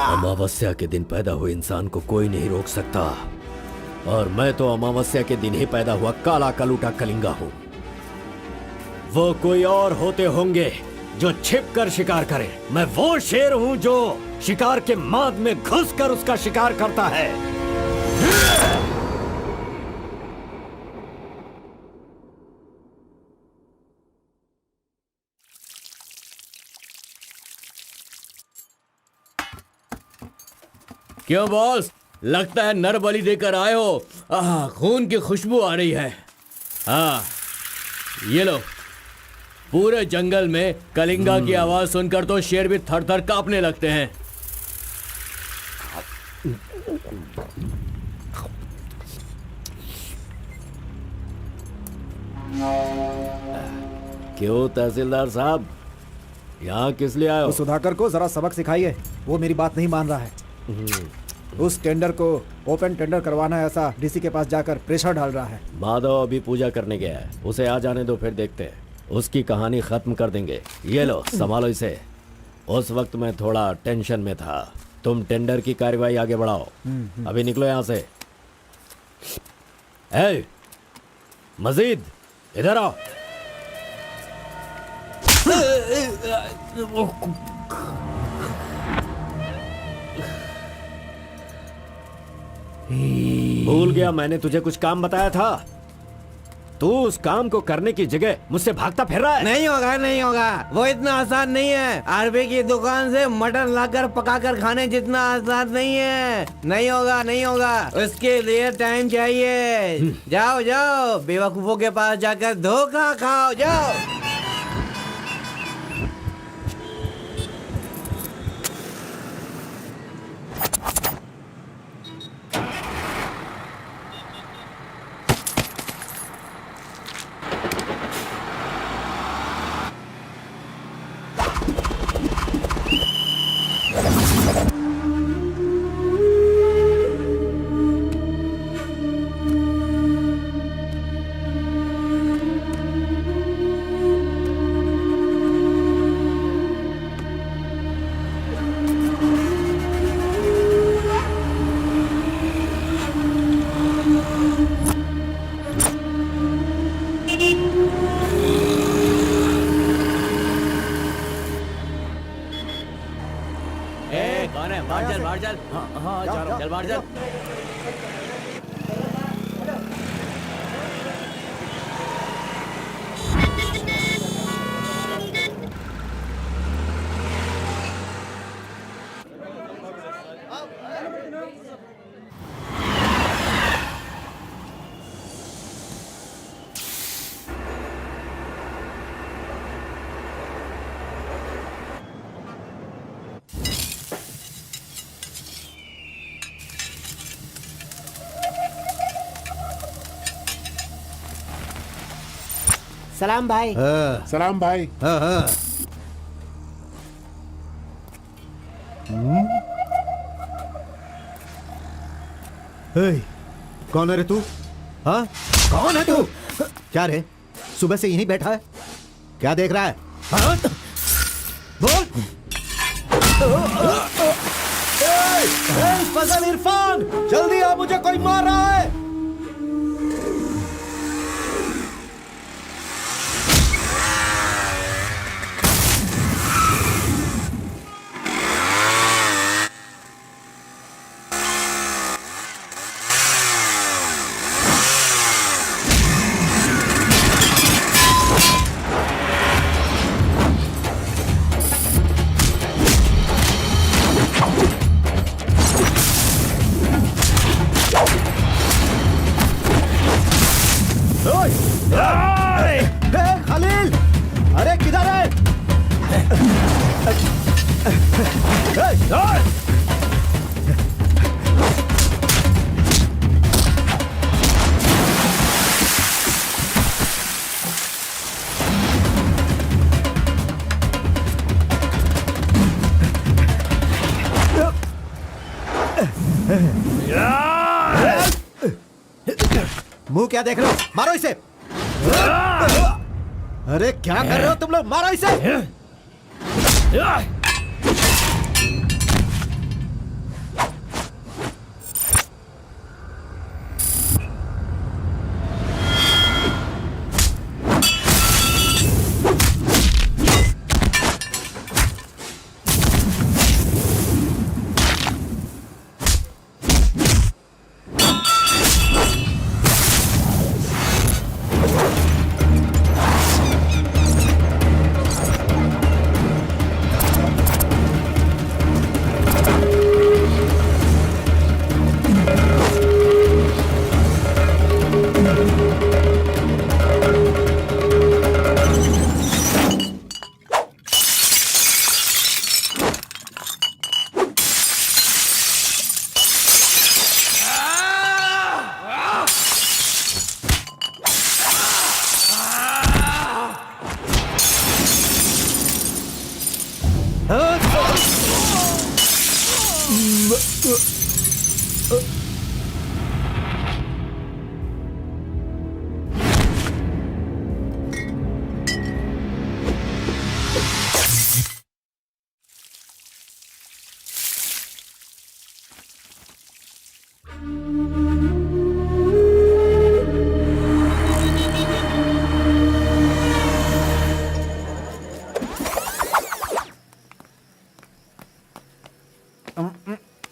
अमावस्या के दिन पैदा हुए इंसान को कोई नहीं रोक सकता, और मैं तो अमावस्या के दिन ही पैदा हुआ काला कलूटा कलिंगा हूं। वो कोई और होते होंगे जो छिप कर शिकार करे, मैं वो शेर हूं जो शिकार के माद में घुसकर उसका शिकार करता है। क्यों बॉस, लगता है नर बलि देकर आए हो। खून की खुशबू आ रही है। हाँ, ये लो। पूरे जंगल में कलिंगा की आवाज सुनकर तो शेर भी थर थर कांपने लगते हैं। क्यों तहसीलदार साहब, यहाँ किस लिए आए हो? सुधाकर को जरा सबक सिखाइए, वो मेरी बात नहीं मान रहा है। उस टेंडर को ओपन टेंडर करवाना है, ऐसा डीसी के पास जाकर प्रेशर डाल रहा है। माधव अभी पूजा करने गया है, उसे आ जाने दो, फिर देखते हैं। उसकी कहानी खत्म कर देंगे। ये लो, संभालो इसे। उस वक्त मैं थोड़ा टेंशन में था। तुम टेंडर की कार्यवाही आगे बढ़ाओ। अभी निकलो यहाँ से। ए, मजीद इधर आओ। भूल गया मैंने तुझे कुछ काम बताया था। तू उस काम को करने की जगह मुझसे भागता फिर रहा है। नहीं होगा, नहीं होगा। वो इतना आसान नहीं है। आरबी की दुकान से मटन लाकर पकाकर खाने जितना आसान नहीं है। नहीं होगा, नहीं होगा। उसके लिए टाइम चाहिए। जाओ जाओ, बेवकूफों के पास जाकर धोखा खाओ। जाओ। चल बाहर चल। सलाम भाई। सलाम भाई। कौन है रे तू? हाँ, कौन है तू? क्या रे, सुबह से यहीं बैठा है? क्या देख रहा है? हाँ? बोल। फजल इरफान, जल्दी आ, मुझे कोई मार रहा है। मुंह क्या देख रहे हो? मारो इसे। अरे क्या कर रहे हो तुम लोग? मारो इसे।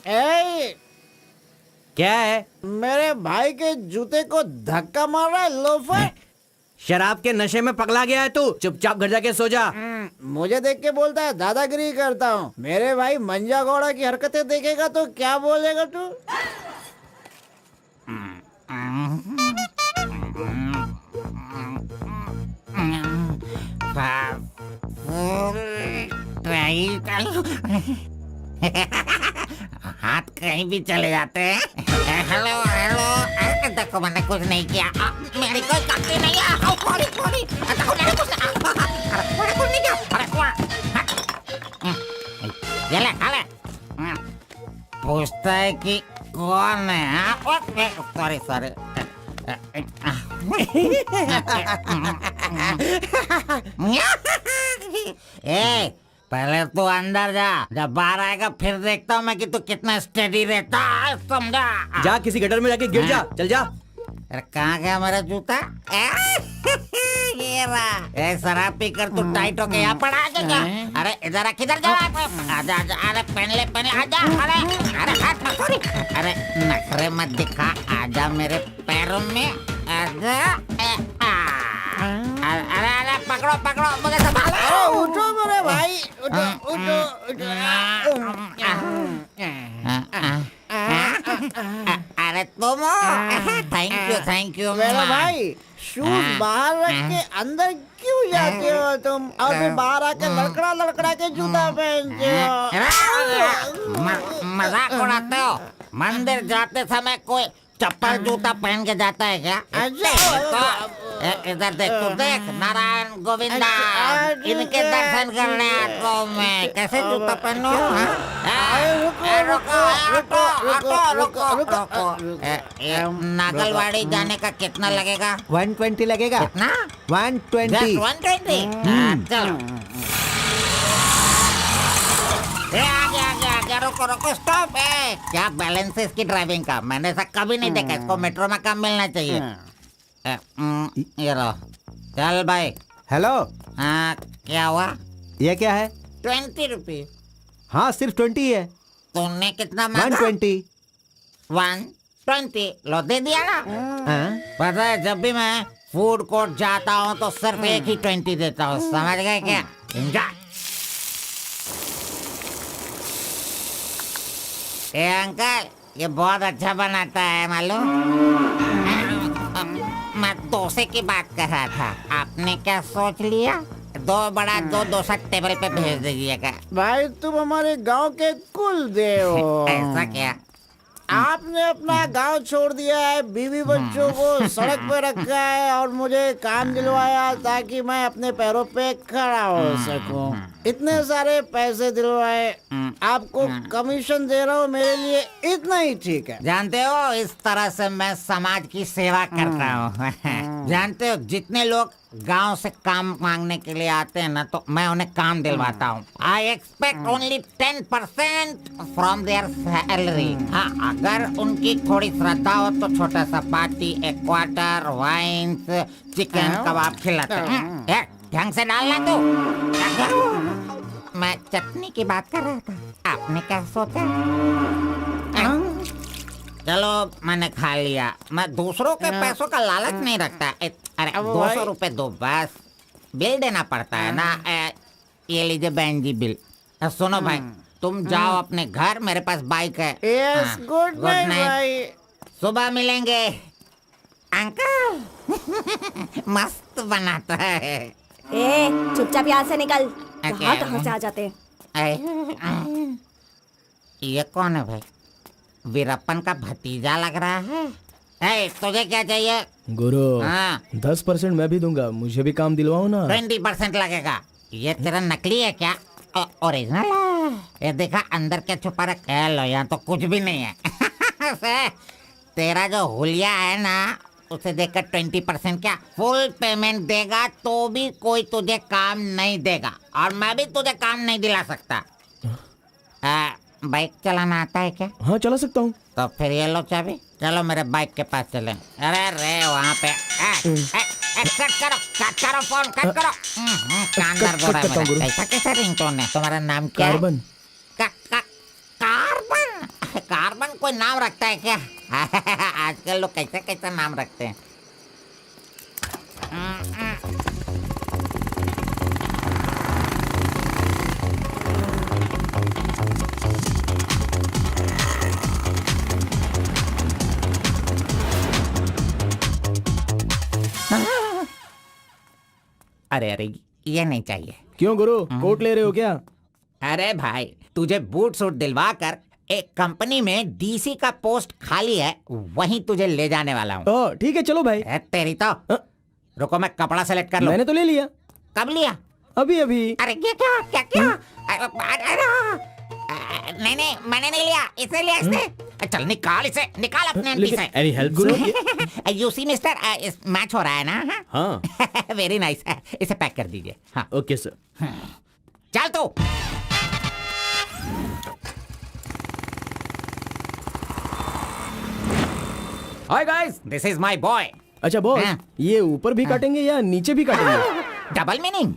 ए, क्या है? मेरे भाई के जूते को धक्का मार रहा है लोफर। शराब के नशे में पगला गया है तू। चुपचाप घर जाके सो जा। मुझे देख के बोलता है दादागिरी करता हूँ। मेरे भाई मंजा घोड़ा की हरकतें देखेगा तो क्या बोलेगा तू? हाथ कहीं भी चले जाते हैं। हेलो हेलो, अरे देखो मैंने कुछ नहीं किया। मेरी कोई गलती नहीं है। सॉरी सॉरी, देखो मैंने कुछ नहीं किया। ये ले खा ले। पूछता है कि कौन है? Sorry sorry. ए, पहले तू अंदर जा, जब बाहर आएगा फिर देखता हूँ मैं कि तू कितना स्टेडी रहता है, समझा? जा किसी गटर में जाके गिर जा। चल जा। अरे कहाँ गया मेरा जूता? ये रहा। ए, शराब पी कर तू टाइट होके यहाँ पड़ा आजा। अरे इधर किधर जा? आजा आजा। अरे पहन ले आजा। अरे हाथ मत छोड़ी। अरे नखरे मत दिखा, आजा मेरे पैरों में आजा। अरे अरे पकड़ो मुझे संभालो। उठो मेरे भाई, उठो उठो उठो। अरे तुम थैंक यू मेरा भाई, शूज बाहर रख के अंदर क्यों जाते हो तुम? और फिर बाहर आके लड़खड़ा के जूता पहनते हो। मजाक उड़ाते हो? मंदिर जाते समय कोई चप्पल जूता पहन के जाता है क्या? तो इधर देख, तू देख, नारायण गोविंदा इनके दर्शन करने आता हूँ मैं। कैसे जूता पहनूं? रुको। नागलवाड़ी जाने का कितना लगेगा? 120 लगेगा। कितना? 120। 120। चलो। आगे रुको स्टॉप है। क्या बैलेंस है इसकी ड्राइविंग का? मैंने ऐसा कभी नहीं देखा। इसको मेट्रो में काम मिलना चाहिए। ये लो, चल भाई। हेलो, हाँ क्या हुआ? ये क्या है? 20 रुपीज। हाँ सिर्फ 20 है। तुमने कितना मांगा? 120। 120 लो, दे दिया ना। हाँ? पता है, जब भी मैं फूड कोर्ट जाता हूँ तो सिर्फ एक ही 20 देता हूँ, समझ गए क्या? एंजॉय। ए अंकल, ये बहुत अच्छा बनाता है मालूम। मैं डोसे की बात कर रहा था। आपने क्या सोच लिया? 2 बड़ा 2 डोसा टेबल पे भेज दीजिएगा। भाई तुम हमारे गांव के कुल देव हो। ऐसा क्या? आपने अपना गांव छोड़ दिया है, बीवी बच्चों को सड़क पे रखा है और मुझे काम दिलवाया ताकि मैं अपने पैरों पे खड़ा हो सकूं। इतने सारे पैसे दिलवाए, आपको कमीशन दे रहा हूँ, मेरे लिए इतना ही ठीक है। जानते हो, इस तरह से मैं समाज की सेवा करता हूँ। जानते हो, जितने लोग गांव से काम मांगने के लिए आते हैं ना, तो मैं उन्हें काम दिलवाता हूँ। I expect only 10% from there salary. हाँ, अगर उनकी थोड़ी श्रद्धा हो तो छोटा सा पार्टी, एक क्वार्टर, वाइन्स, चिकन कबाब खिलाते हैं। ढंग से डालना तू। मैं चटनी की बात कर रहा था, आपने क्या सोचा? चलो, मैंने खा लिया। मैं दूसरों के पैसों का लालच नहीं रखता। अरे 200 रुपए दो बस, बिल देना पड़ता है ना। ये लीजिए बहन जी बिल। सुनो भाई, तुम जाओ अपने घर, मेरे पास बाइक है। यस, गुड नाइट भाई। सुबह मिलेंगे। अंकल मस्त बनाता है। ए, चुपचाप यहाँ से निकल। क्या? कहाँ से आ जाते हैं? ये कौन है भाई? वीरप्पन का भतीजा लग रहा है। तुझे क्या चाहिए? गुरु, हाँ। 10% मैं भी दूंगा, मुझे भी काम दिलवाओ ना। 20% लगेगा। ये तेरा नकली है क्या? ओरिजिनल है। ये देखा अंदर क्या छुपा रखा है? लो, यहाँ तो कुछ भी नहीं है। तेरा जो हुलिया है ना, उसे देखकर 20% क्या, फुल पेमेंट देगा तो भी कोई तुझे काम नहीं देगा, और मैं भी तुझे काम नहीं दिला सकता। बाइक चलाना आता है क्या? हाँ, चला सकता हूँ। तो फिर ये लो चाबी, चलो मेरे बाइक के पास चले। अरे रे वहाँ पे कट करो फोन, कट करो। कान दर्द हो रहा है मेरा। कैसा कैसा रिंगटोन है? तुम्हारा नाम क्या है? कार्बन। कार्बन? कार्बन कोई नाम रखता है क्या? आजकल लोग कैसा कैसा नाम रखते हैं। अरे अरे, ये नहीं चाहिए। क्यों गुरु, कोट ले रहे हो क्या? अरे भाई, तुझे बूट सूट दिलवा कर एक कंपनी में डीसी का पोस्ट खाली है, वहीं तुझे ले जाने वाला हूँ। तो ठीक है, चलो भाई। तेरी तो। रुको, मैं कपड़ा सेलेक्ट कर लूं। मैंने तो ले लिया। कब लिया? अभी अभी। अरे ये क्या क्या क्या? नहीं नहीं, मैंने नहीं लिया, इसे लिया इसने। चल निकाल इसे, निकाल अपने एमपी से। Any help Guru? You see mister, match हो रहा है ना? हाँ। Very nice. इसे पैक कर दीजिए। हाँ, ओके सर। चल तू। Hi guys, this is my boy. अच्छा बॉस, हाँ। ये ऊपर भी काटेंगे या नीचे भी काटेंगे? Double meaning?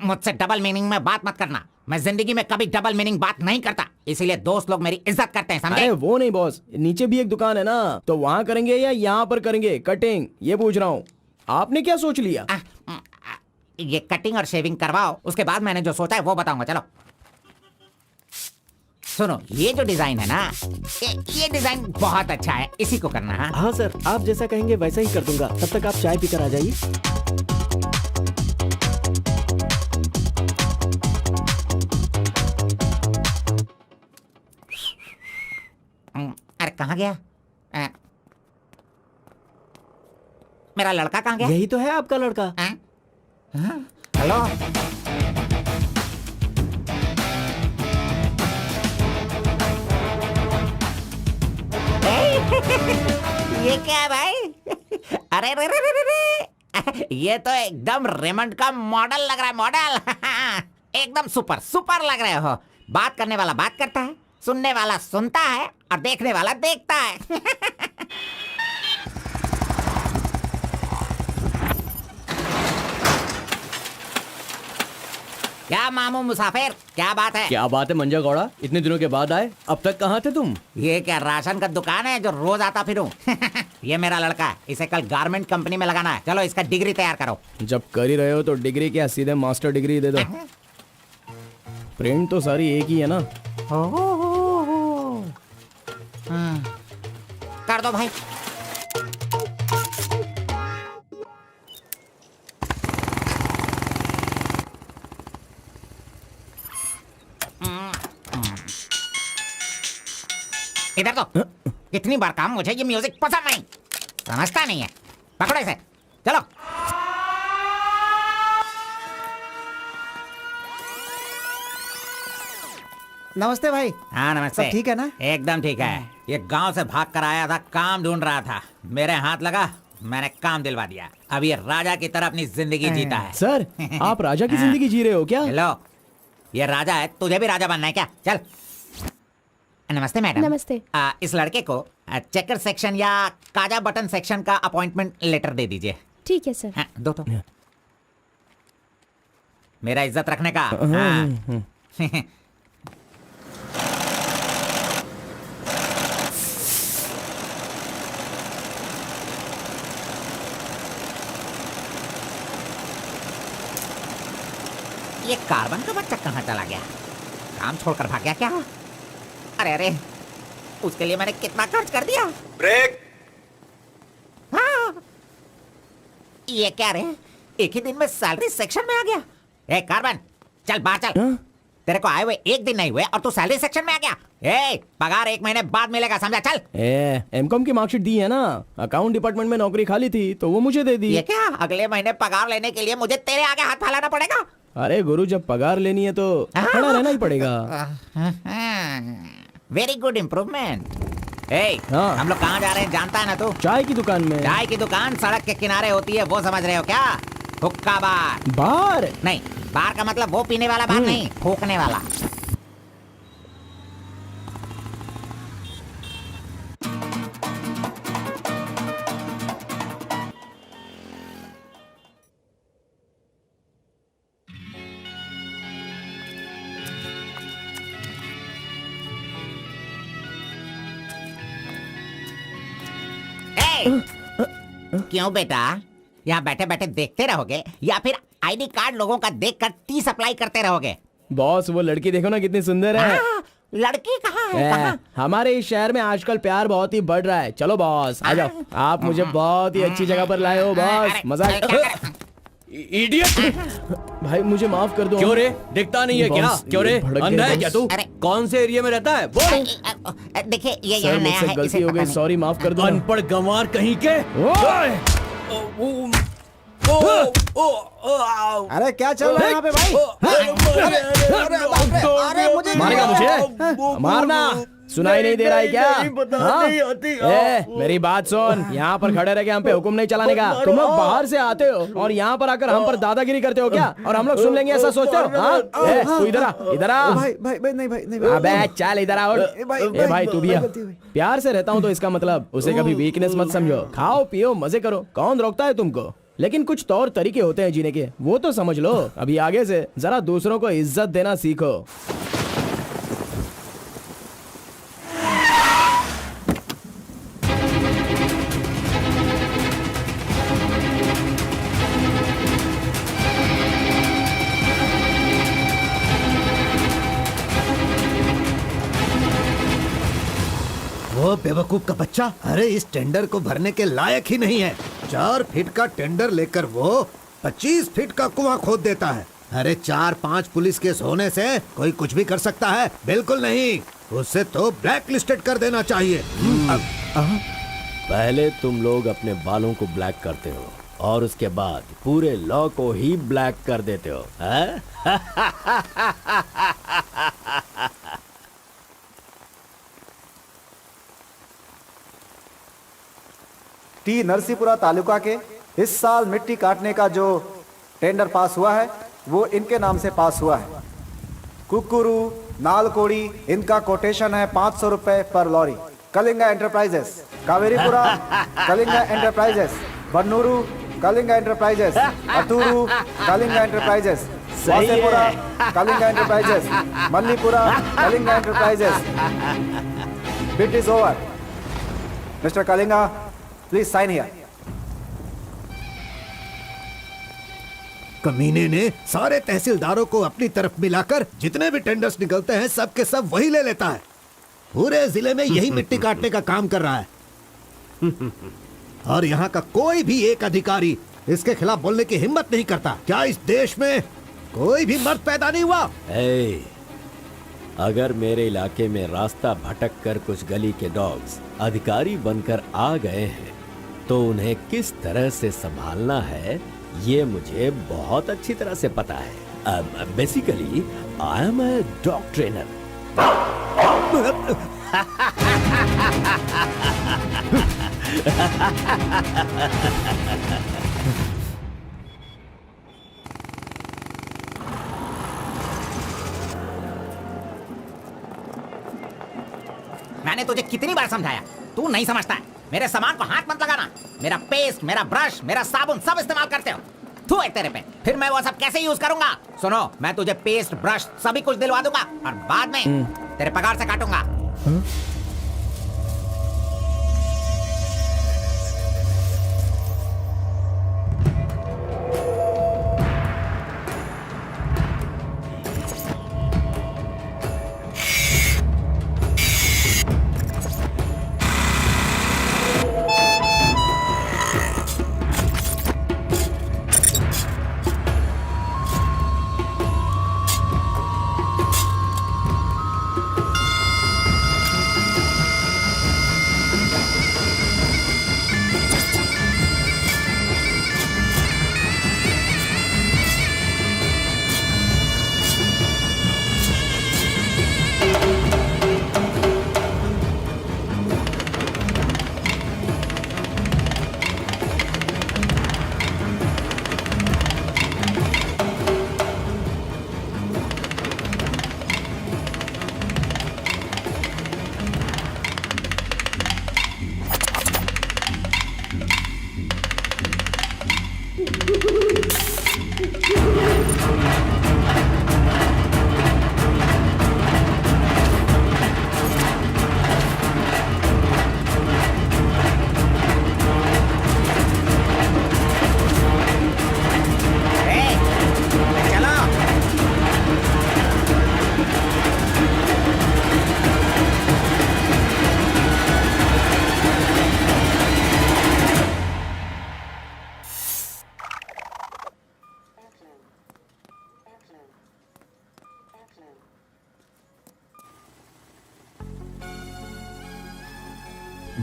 मुझसे डबल मीनिंग में बात मत करना। मैं जिंदगी में कभी डबल मीनिंग बात नहीं करता, इसीलिए दोस्त लोग मेरी इज्जत करते हैं, समझे? अरे वो नहीं बॉस, नीचे भी एक दुकान है ना, तो वहाँ करेंगे या यहाँ पर करेंगे कटिंग, ये पूछ रहा हूँ। आपने क्या सोच लिया? ये कटिंग और शेविंग करवाओ, उसके बाद मैंने जो सोचा है वो बताऊंगा। चलो सुनो, ये जो डिजाइन है ना, ये डिजाइन बहुत अच्छा है, इसी को करना है। हाँ सर, आप जैसा कहेंगे वैसा ही कर दूंगा। तब तक आप चाय पीकर आ जाइए। अरे कहाँ गया? मेरा लड़का कहाँ गया? यही तो है आपका लड़का। हेलो, ये क्या है भाई? अरे रे रे रे रे, ये तो एकदम रेमंड का मॉडल लग रहा है, मॉडल। एकदम सुपर सुपर लग रहे हो। बात करने वाला बात करता है, सुनने वाला सुनता है, और देखने वाला देखता है। क्या मामू मुसाफिर, क्या बात है? क्या बात है मंजा गौड़ा, इतने दिनों के बाद आए। अब तक कहाँ थे तुम? ये क्या राशन का दुकान है जो रोज आता फिरूं? ये मेरा लड़का है, इसे कल गारमेंट कंपनी में लगाना है। चलो इसका डिग्री तैयार करो। जब कर ही रहे हो तो डिग्री क्या, सीधे मास्टर डिग्री दे दो। प्रिंट तो सारी एक ही है ना। कर दो भाई। इधर तो। कितनी बार कहा मुझे ये म्यूजिक पसंद नहीं, समझता नहीं है। पकड़ो इसे, चलो। नमस्ते भाई। हाँ नमस्ते। सब ठीक है ना? एकदम ठीक है। ये गांव से भाग कर आया था, काम ढूंढ रहा था, मेरे हाथ लगा, मैंने काम दिलवा दिया। अब ये राजा की तरह अपनी जिंदगी जीता है। सर आप राजा की जिंदगी जी रहे हो क्या? हेलो, ये राजा है, तुझे भी राजा बनना है क्या? चल। नमस्ते मैडम। नमस्ते। इस लड़के को चेकर सेक्शन या काजा बटन सेक्शन का अपॉइंटमेंट लेटर दे दीजिए। ठीक है सर। हाँ, दो तो। मेरा इज्जत रखने का। हाँ। ये कार्बन का बच्चा कहाँ चला गया? काम छोड़कर भाग गया क्या? अरे अरे, उसके लिए मैंने कितना खर्च कर दिया। ब्रेक। हाँ। ये क्या रे, एक ही दिन में सैलरी सेक्शन में आ गया। ए कार्बन, चल बाहर चल। तेरे को आए हुए एक दिन नहीं हुए और तू सैलरी सेक्शन में आ गया। ए, पगार 1 महीने बाद मिलेगा, समझा? चल। एमकॉम की मार्कशीट दी है ना, अकाउंट डिपार्टमेंट में नौकरी खाली थी तो वो मुझे दे दी। ये क्या, अगले महीने पगार लेने के लिए मुझे तेरे आगे हाथ फैलाना पड़ेगा? अरे गुरु, जब पगार लेनी है तो खड़ा रहना ही पड़ेगा। Very good improvement. ए, हाँ। हम लोग कहाँ जा रहे हैं जानता है ना तू? चाय की दुकान में। चाय की दुकान सड़क के किनारे होती है, वो समझ रहे हो क्या? हुक्का बार। बार नहीं, बार का मतलब वो पीने वाला बार नहीं, फूकने वाला। क्यों बेटा, यहाँ बैठे बैठे देखते रहोगे या फिर आईडी कार्ड लोगों का देखकर टी सप्लाई करते रहोगे? बॉस, वो लड़की देखो ना कितनी सुंदर है। लड़की कहाँ है? कहाँ? हमारे इस शहर में आजकल प्यार बहुत ही बढ़ रहा है। चलो बॉस आ जाओ, आप मुझे बहुत ही अच्छी जगह पर लाए हो बॉस। मजा इडियट! भाई मुझे माफ कर दो। क्यों रे, दिखता नहीं है क्या? बॉस, क्यों रे, भड़क गए अंधा है बॉस। क्या तू? अरे। कौन से एरिया में रहता है बोल? देखिए ये सर यहाँ नया मुझसे है, गलती इसे हो पता गई, नहीं। सॉरी, माफ कर दो। अनपढ़ गंवार कहीं के। अरे क्या चल रहा है यहाँ पे भाई? अरे मुझे मारेगा मुझे? मारना सुनाई नहीं दे रहा है क्या? हाँ? मेरी बात सुन, यहाँ पर खड़े रह के हम पे हुक्म नहीं चलाने का। तुम लोग बाहर से आते हो और यहाँ पर आकर हम पर दादागिरी करते हो क्या? और हम लोग सुन लेंगे ऐसा सोचते हो? हाँ? तू इधर आ, इधर आ। भाई भाई भाई नहीं भाई नहीं। अबे चल इधर आओ। ए भाई तू भी आ। प्यार से रहता हूँ तो इसका मतलब उसे कभी वीकनेस मत समझो। खाओ पियो मजे करो, कौन रोकता है तुमको? लेकिन कुछ तौर तरीके होते हैं जीने के, वो तो समझ लो। अभी आगे से जरा दूसरों को इज्जत देना सीखो। वो बेवकूफ का बच्चा, अरे इस टेंडर को भरने के लायक ही नहीं है। 4 फीट का टेंडर लेकर वो 25 फीट का कुआं खोद देता है। अरे 4-5 पुलिस केस होने से कोई कुछ भी कर सकता है? बिल्कुल नहीं, उसे तो ब्लैक लिस्टेड कर देना चाहिए। पहले तुम लोग अपने बालों को ब्लैक करते हो और उसके बाद पूरे लॉ को ही ब्लैक कर देते हो, हैं? टी नरसीपुरा तालुका के इस साल मिट्टी काटने का जो टेंडर पास हुआ है वो इनके नाम से पास हुआ है। कुकुरू, नालकोड़ी, इनका कोटेशन है 500 रुपए per lorry. Kalinga enterprises, Kaveripura Kalinga enterprises, Bannuru Kalinga enterprises, Aturu Kalinga enterprises, Vasepura Kalinga enterprises, Mallipura Kalinga enterprises. Bid is over. Mister Kalinga, please sign here. कमीने ने सारे तहसीलदारों को अपनी तरफ मिलाकर जितने भी टेंडर्स निकलते हैं सब के सब वही ले लेता है। पूरे जिले में यही मिट्टी काटने का काम कर रहा है। और यहाँ का कोई भी एक अधिकारी इसके खिलाफ बोलने की हिम्मत नहीं करता। क्या इस देश में कोई भी मर्द पैदा नहीं हुआ? अगर मेरे इलाके में रास्ता भटक कर कुछ गली के डॉग्स अधिकारी बनकर आ गए हैं तो उन्हें किस तरह से संभालना है ये मुझे बहुत अच्छी तरह से पता है। Basically I am a dog trainer. मैंने तुझे कितनी बार समझाया, तू नहीं समझता है। मेरे सामान को हाथ मत लगाना। मेरा पेस्ट, मेरा ब्रश, मेरा साबुन सब इस्तेमाल करते हो। तू है तेरे पे, फिर मैं वो सब कैसे यूज करूंगा? सुनो, मैं तुझे पेस्ट, ब्रश सभी कुछ दिलवा दूंगा और बाद में तेरे पगार से काटूंगा।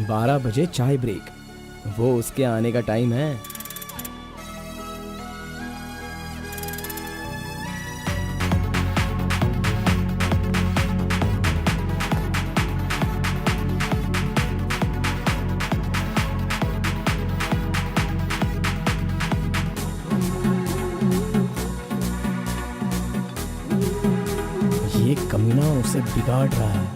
बारह बजे चाय ब्रेक, वो उसके आने का टाइम है। ये कमीना उसे बिगाड़ रहा है।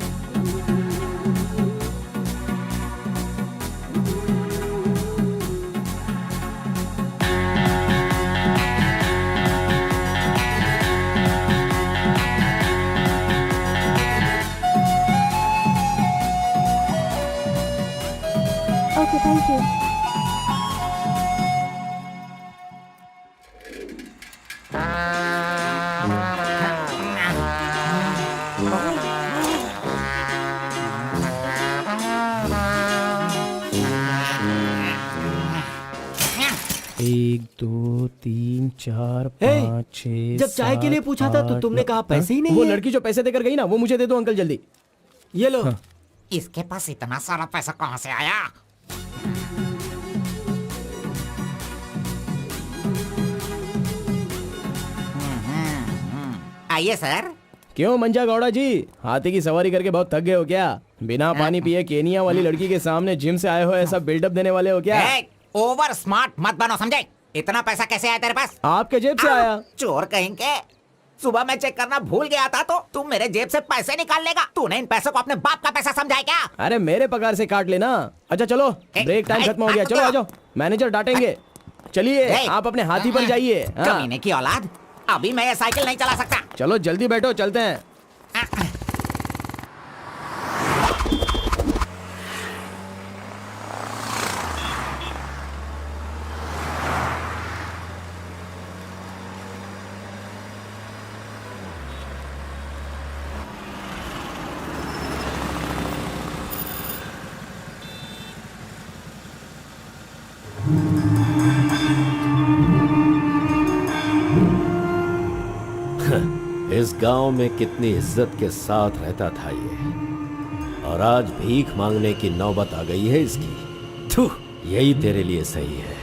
Okay, thank you. एक, दो, तीन, चार, पाँच, छः, जब चाय के लिए पूछा था तो तुमने कहा पैसे ही नहीं वो है। लड़की जो पैसे देकर गई ना, वो मुझे दे दो अंकल जल्दी। ये लो। इसके पास इतना सारा पैसा कहाँ से आया? आइए सर। क्यों मंजा गौड़ा जी, हाथी की सवारी करके बहुत थक गए हो क्या? बिना पानी पिए केनिया वाली लड़की के सामने जिम से आए हो, ऐसा बिल्डअप देने वाले हो क्या? ओवर स्मार्ट मत बनो, समझे? इतना पैसा कैसे आया तेरे पास? आपके जेब से आया। चोर कहेंगे। सुबह मैं चेक करना भूल गया था तो तुम मेरे जेब से पैसे निकाल लेगा। तूने इन पैसों को अपने बाप का पैसा समझा है क्या? अरे मेरे पगार से काट लेना। अच्छा चलो, ब्रेक टाइम खत्म हो गया, चलो आ जाओ, मैनेजर डांटेंगे। चलिए आप अपने हाथी पर जाइए। कमीने की औलाद, अभी मैं ये साइकिल नहीं चला सकता। चलो जल्दी बैठो, चलते हैं। इस गांव में कितनी इज्जत के साथ रहता था ये, और आज भीख मांगने की नौबत आ गई है इसकी। थू, यही तेरे लिए सही है।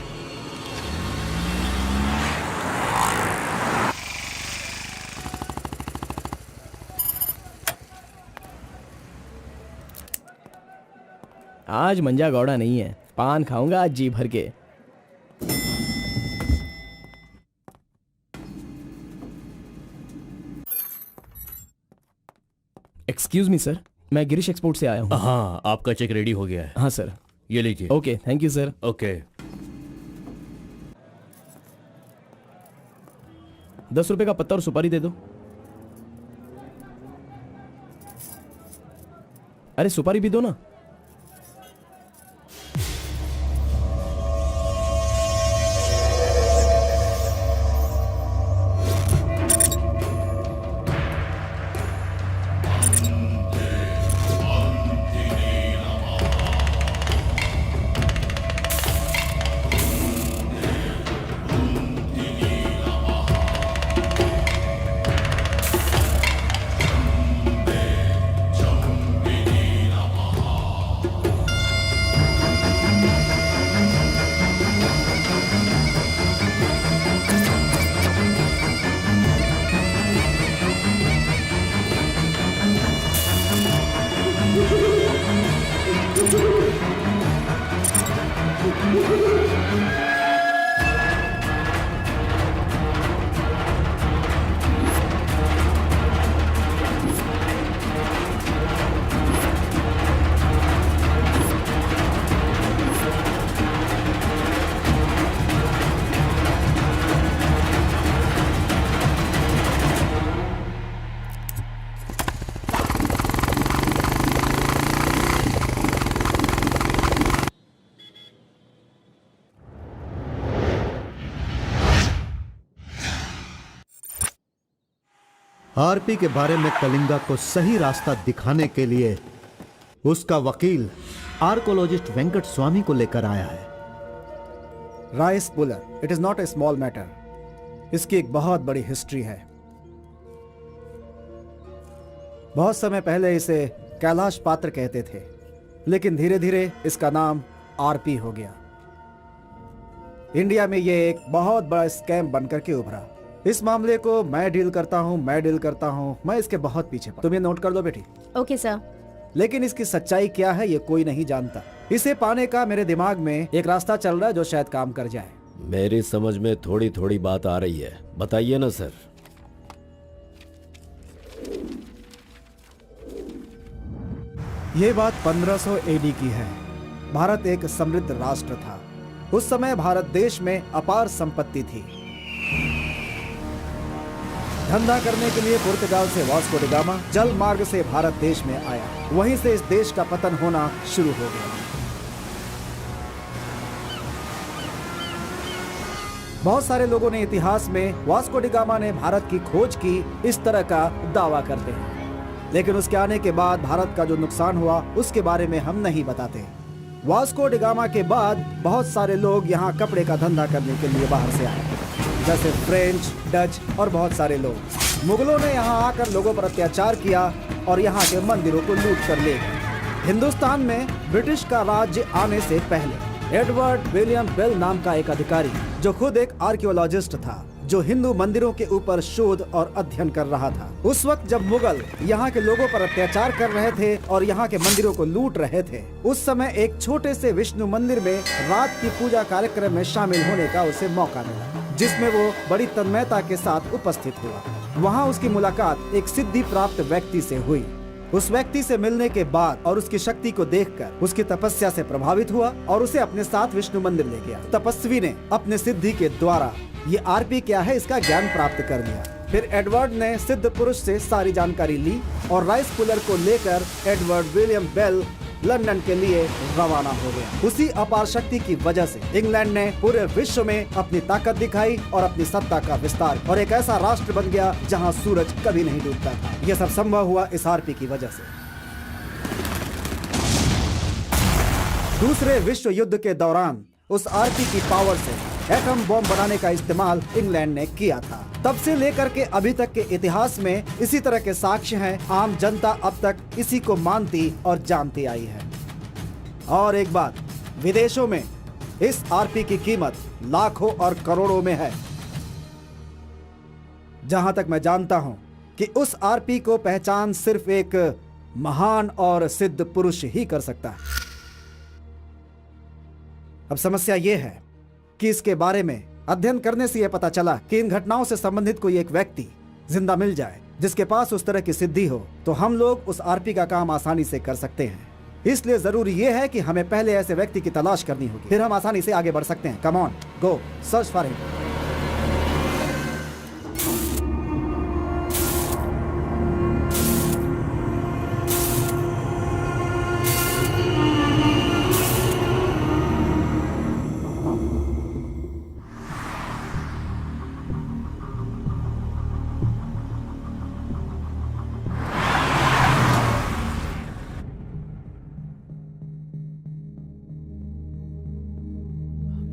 आज मंजा गौड़ा नहीं है, पान खाऊंगा आज जी भर के। एक्सक्यूज मी सर, मैं गिरीश एक्सपोर्ट से आया हूँ। हाँ, आपका चेक रेडी हो गया है। हाँ सर। ये लीजिए। Okay, thank you sir. Okay. 10 रुपए का पत्ता और सुपारी दे दो। अरे सुपारी भी दो ना। आरपी के बारे में कलिंगा को सही रास्ता दिखाने के लिए उसका वकील आर्कोलॉजिस्ट वेंकट स्वामी को लेकर आया है। Rice puller, it is not a small matter. इसकी एक बहुत बड़ी हिस्ट्री है। बहुत समय पहले इसे कैलाश पात्र कहते थे, लेकिन धीरे धीरे इसका नाम आरपी हो गया। इंडिया में यह एक बहुत बड़ा स्कैम बनकर के उभरा। इस मामले को मैं डील करता हूँ, मैं इसके बहुत पीछे तुम ये नोट कर दो बेटी। Okay sir. लेकिन इसकी सच्चाई क्या है ये कोई नहीं जानता। इसे पाने का मेरे दिमाग में एक रास्ता चल रहा है जो शायद काम कर जाए। मेरी समझ में थोड़ी थोड़ी बात आ रही है, बताइए ना सर। ये बात 1500 एडी की है। भारत एक समृद्ध राष्ट्र था। उस समय भारत देश में अपार संपत्ति थी। धंधा करने के लिए पुर्तगाल से वास्को डी गामा जल मार्ग से भारत देश में आया। वहीं से इस देश का पतन होना शुरू हो गया। बहुत सारे लोगों ने इतिहास में वास्को डी गामा ने भारत की खोज की इस तरह का दावा करते हैं, लेकिन उसके आने के बाद भारत का जो नुकसान हुआ उसके बारे में हम नहीं बताते। वास्को डी गामा के बाद बहुत सारे लोग यहाँ कपड़े का धंधा करने के लिए बाहर से आए, जैसे फ्रेंच, डच और बहुत सारे लोग। मुगलों ने यहाँ आकर लोगों पर अत्याचार किया और यहाँ के मंदिरों को लूट कर ले गए। हिंदुस्तान में ब्रिटिश का राज्य आने से पहले एडवर्ड विलियम बेल नाम का एक अधिकारी, जो खुद एक आर्कियोलॉजिस्ट था, जो हिंदू मंदिरों के ऊपर शोध और अध्ययन कर रहा था। उस वक्त जब मुगल यहाँ के लोगों पर अत्याचार कर रहे थे और यहाँ के मंदिरों को लूट रहे थे, उस समय एक छोटे से विष्णु मंदिर में रात की पूजा कार्यक्रम में शामिल होने का उसे मौका मिला, जिसमें वो बड़ी तन्मयता के साथ उपस्थित हुआ। वहाँ उसकी मुलाकात एक सिद्धि प्राप्त व्यक्ति से हुई। उस व्यक्ति से मिलने के बाद और उसकी शक्ति को देखकर उसकी तपस्या से प्रभावित हुआ और उसे अपने साथ विष्णु मंदिर ले गया। तपस्वी ने अपने सिद्धि के द्वारा ये आरपी क्या है इसका ज्ञान प्राप्त कर लिया। फिर एडवर्ड ने सिद्ध पुरुष से सारी जानकारी ली और राइस पुलर को लेकर एडवर्ड विलियम बेल लंदन के लिए रवाना हो गया। उसी अपार शक्ति की वजह से इंग्लैंड ने पूरे विश्व में अपनी ताकत दिखाई और अपनी सत्ता का विस्तार, और एक ऐसा राष्ट्र बन गया जहां सूरज कभी नहीं डूबता था। यह सब संभव हुआ इस आरपी की वजह से। दूसरे विश्व युद्ध के दौरान उस आरपी की पावर से एटम बॉम्ब बनाने का इस्तेमाल इंग्लैंड ने किया था। तब से लेकर के अभी तक के इतिहास में इसी तरह के साक्ष्य हैं। आम जनता अब तक इसी को मानती और जानती आई है। और एक बात, विदेशों में इस आरपी की कीमत लाखों और करोड़ों में है। जहां तक मैं जानता हूं कि उस आरपी को पहचान सिर्फ एक महान और सिद्ध पुरुष ही कर सकता है। अब समस्या यह है कि इसके बारे में अध्ययन करने से यह पता चला कि इन घटनाओं से संबंधित कोई एक व्यक्ति जिंदा मिल जाए जिसके पास उस तरह की सिद्धि हो, तो हम लोग उस आरपी का काम आसानी से कर सकते हैं। इसलिए जरूरी यह है कि हमें पहले ऐसे व्यक्ति की तलाश करनी होगी, फिर हम आसानी से आगे बढ़ सकते हैं। Come on, go search for him.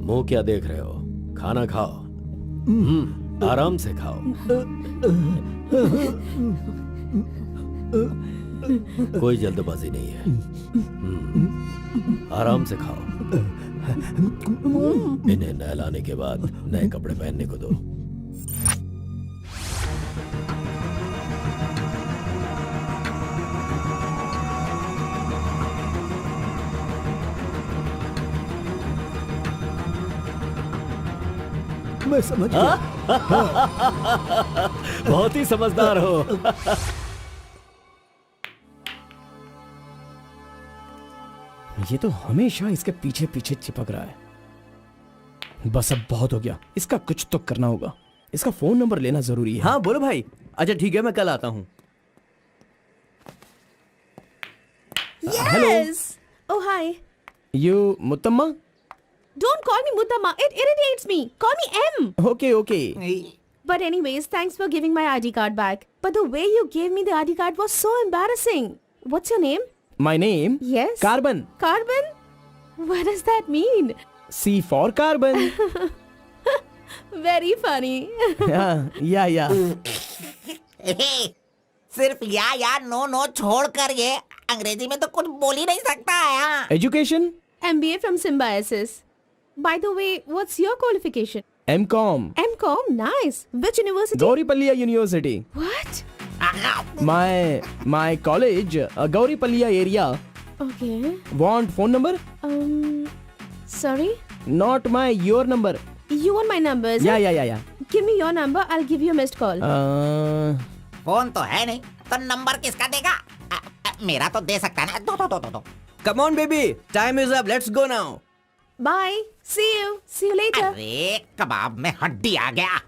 मुंह क्या देख रहे हो? खाना खाओ। आराम से खाओ। कोई जल्दबाजी नहीं है। आराम से खाओ। इन्हें नहलाने के बाद नए कपड़े पहनने को दो। मैं समझ गया। बहुत ही समझदार हो। ये तो हमेशा इसके पीछे पीछे चिपक रहा है। बस अब बहुत हो गया, इसका कुछ तो करना होगा। इसका फोन नंबर लेना जरूरी है। हाँ बोलो भाई। अच्छा ठीक है, मैं कल आता हूँ। Yes. Oh hi. You Muttamma? Don't call me Muttama. It irritates me. Call me M. Okay okay. But anyways, thanks for giving my ID card back. But the way you gave me the ID card was so embarrassing. What's your name? My name? Yes. Carbon. Carbon? What does that mean? C for carbon. Very funny. या सिर्फ या no छोड़ कर ये अंग्रेजी में तो कुछ बोल ही नहीं सकता है। Education? MBA from Symbiosis. By the way, what's your qualification? M.Com. M.Com? Nice. Which university? Gauripalliya university. What? My college, Gauripalliya area. Okay. Want phone number? Sorry? Not your number. You want my number? is it? Yeah. Give me your number. I'll give you a missed call. Phone तो है नहीं, तो number किसका देगा? मेरा तो दे सकता है ना। दो। Come on baby, time is up. Let's go now. Bye. See you. See you later. अरे कबाब में हड्डी आ गया।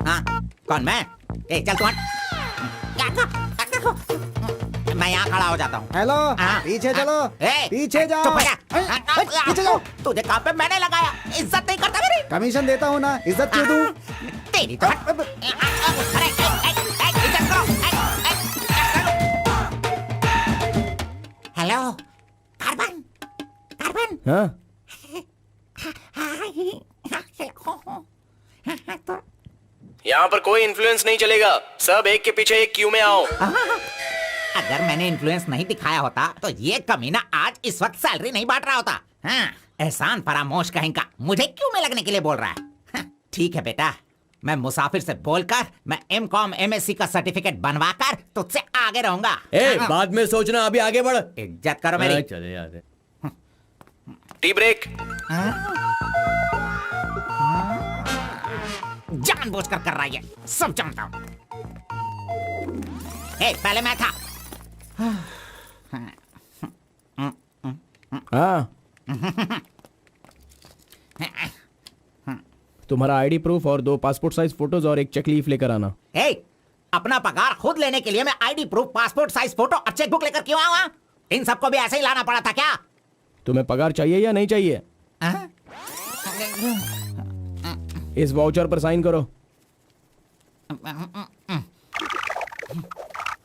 हाँ, कौन मैं? ए चल तू हट। मैं यहाँ खड़ा हो जाता हूँ। हेलो, हाँ, पीछे चलो। ए, पीछे जाओ। चुप हो जा। पीछे जाओ। तुझे काम पे मैंने लगाया, इज्जत नहीं करता मेरी। कमीशन देता हूँ ना, इज्जत क्यों दूं? तेरी तो हट। अरे, इज्जत करो। Hello, carbon. हाँ? यहाँ पर कोई इन्फ्लुएंस नहीं चलेगा। सब एक के पीछे एक क्यू में आओ। अगर मैंने इन्फ्लुएंस नहीं दिखाया होता तो ये कमीना आज इस वक्त सैलरी नहीं बांट रहा होता। हाँ, एहसान फरामोश कहेंगा, मुझे क्यों में लगने के लिए बोल रहा है? हाँ, ठीक है बेटा, मैं मुसाफिर से बोलकर मैं M.Com MSc का सर्टिफिकेट बनवाकर तुझसे आगे रहूंगा। बाद में सोचना, अभी आगे बढ़। इज्जत करो मेरी। चले यार। Tea break. जानबूझकर कर रहा है, सब जानता हूँ। पहले मैं था। हाँ, तुम्हारा आईडी प्रूफ और 2 पासपोर्ट साइज फोटोज और एक चेक लीफ लेकर आना। ए, अपना पगार खुद लेने के लिए मैं ID proof, passport size photo और चेकबुक लेकर क्यों आऊं? इन सबको भी ऐसे ही लाना पड़ा था क्या? तुम्हें पगार चाहिए या नहीं चाहिए? इस वाउचर पर साइन करो।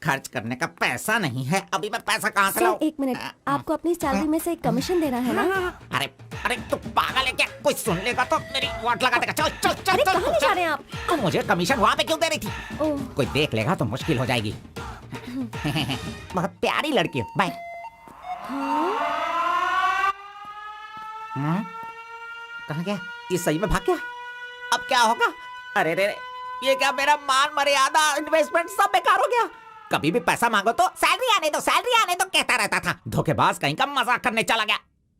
खर्च करने का पैसा नहीं है, अभी मैं पैसा कहाँ से सर लाऊं? 1 मिनट, आपको अपनी सैलरी में से एक कमीशन देना है ना? अरे अरे तू पागल है क्या? कोई सुन लेगा तो मेरी वाट लगा देगा। चल चल चल अरे चल, कहाँ ले जा रहे हैं आप? तू मुझे कमीशन वहाँ पे क्यों दे रही थी? ओह, कोई देख लेगा तो मुश्किल हो जाएगी। बहुत प्यारी लड़की है। बाय। कहाँ गया? ये सही में भाग गया? अब क्या होगा? अरे रे रे, ये क्या मेरा मान मर्यादा इन्वेस्टमेंट सब बेकार हो गया। कभी भी पैसा मांगो तो सैलरी आने दो, सैलरी आने दो कहता रहता था। धोखेबाज कहीं का मजाक करने चला गया।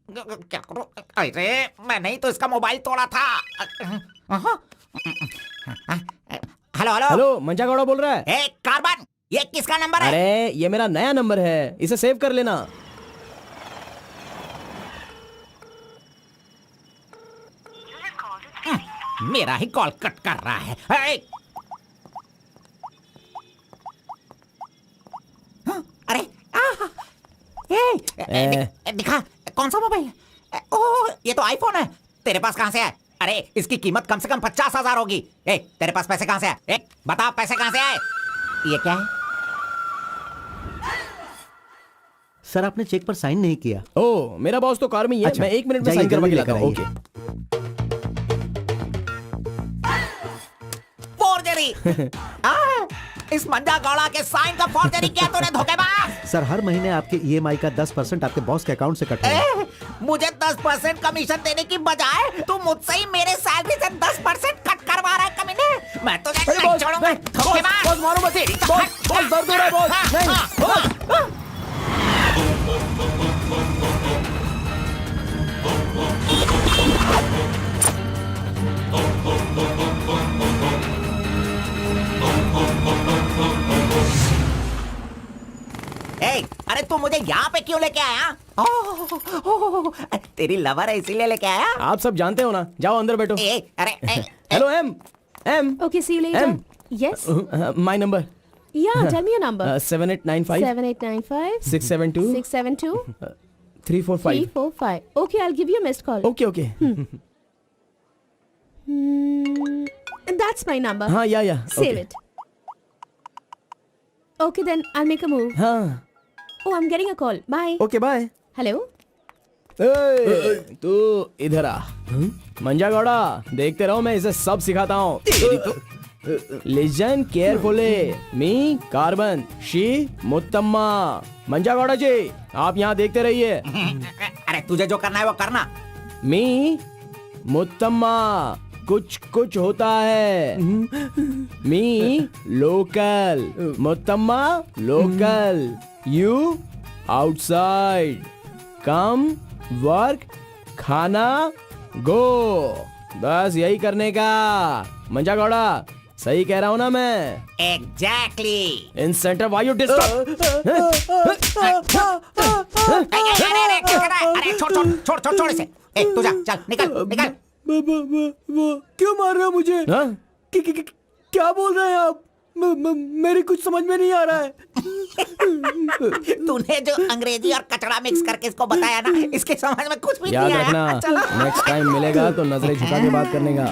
क्या करूं? अरे मैंने ही तो इसका मोबाइल तोड़ा था। हेलो हेलो हेलो, मंजा गौड़ा बोल रहा है। ए कार्बन, ये किसका नंबर है? अरे ये मेरा नया नंबर है, इसे सेव कर लेना। मेरा ही कॉल कट कर रहा है। अरे दिखा, कौन सा मोबाइल है? ओह, ये तो आईफोन है। तेरे पास कहाँ से है? अरे इसकी कीमत कम से कम 50,000 होगी। तेरे पास पैसे कहाँ से आए? बता, पैसे कहाँ से आए? ये क्या है? सर आपने चेक पर साइन नहीं किया। ओ, मेरा बॉस तो कार में ही है। अच्छा, मैं 1 मिनट में जाइए, साइन करवा के जल्दी लाता हूँ। लेकर ओके। फोर्जरी। इस मंजा गौड़ा के साइन का फोर्जरी किया तूने, धोखेबाज। सर हर महीने आपके ईएमआई का 10% आपके बॉस के अकाउंट से कट होगा। मुझे 10% कमीशन देने की बजाय तू मुझसे ही मेरे सैलरी से 10% कट करवा रहा है कमीने। मैं तो नहीं छोड़ूंगा। धोखेबाज। बॉस मारो मत। बॉस दर्द हो रहा है बॉस। नहीं। अरे तू मुझे यहाँ पे क्यों लेके आया? तेरी लवर है इसीलिए लेके आया? आप सब जानते हो ना, जाओ अंदर बैठो। अरे hello M. Okay, see you later. M. Yes. My number Yeah, tell me your number. 7895 7895 672 672 345। 345. Okay, I'll give you a missed call. Okay okay. That's my number. हाँ या Save it. Okay, then I'll make a move. हाँ Oh, I'm getting a call. Bye. Okay bye. Hello? तू इधर आ। मंजा गौड़ा, देखते रहो, मैं इसे सब सिखाता हूँ। Listen carefully. Me Carbon, she Muttamma. Manja Gowda ji, आप यहाँ देखते रहिए। अरे तुझे जो करना है वो करना। मी मुत्तम्मा, कुछ कुछ होता है। Me local, Muttamma local, you outside. Come, work, खाना, गो। बस यही करने का। मंजा गौड़ा, सही कह रहा हूँ ना मैं? Exactly. In centre why you disturb. अरे छोड़ इसे। तू जा, चल निकल निकल। क्यों मार रहे हो मुझे? क्या बोल रहे हैं आप? मेरी कुछ समझ में नहीं आ रहा है। तूने जो अंग्रेजी और कचड़ा मिक्स करके इसको बताया ना, इसके समझ में कुछ भी याद नहीं रखना, आया। चलो। नेक्स्ट टाइम मिलेगा तो नजरें झुका के बात करने का।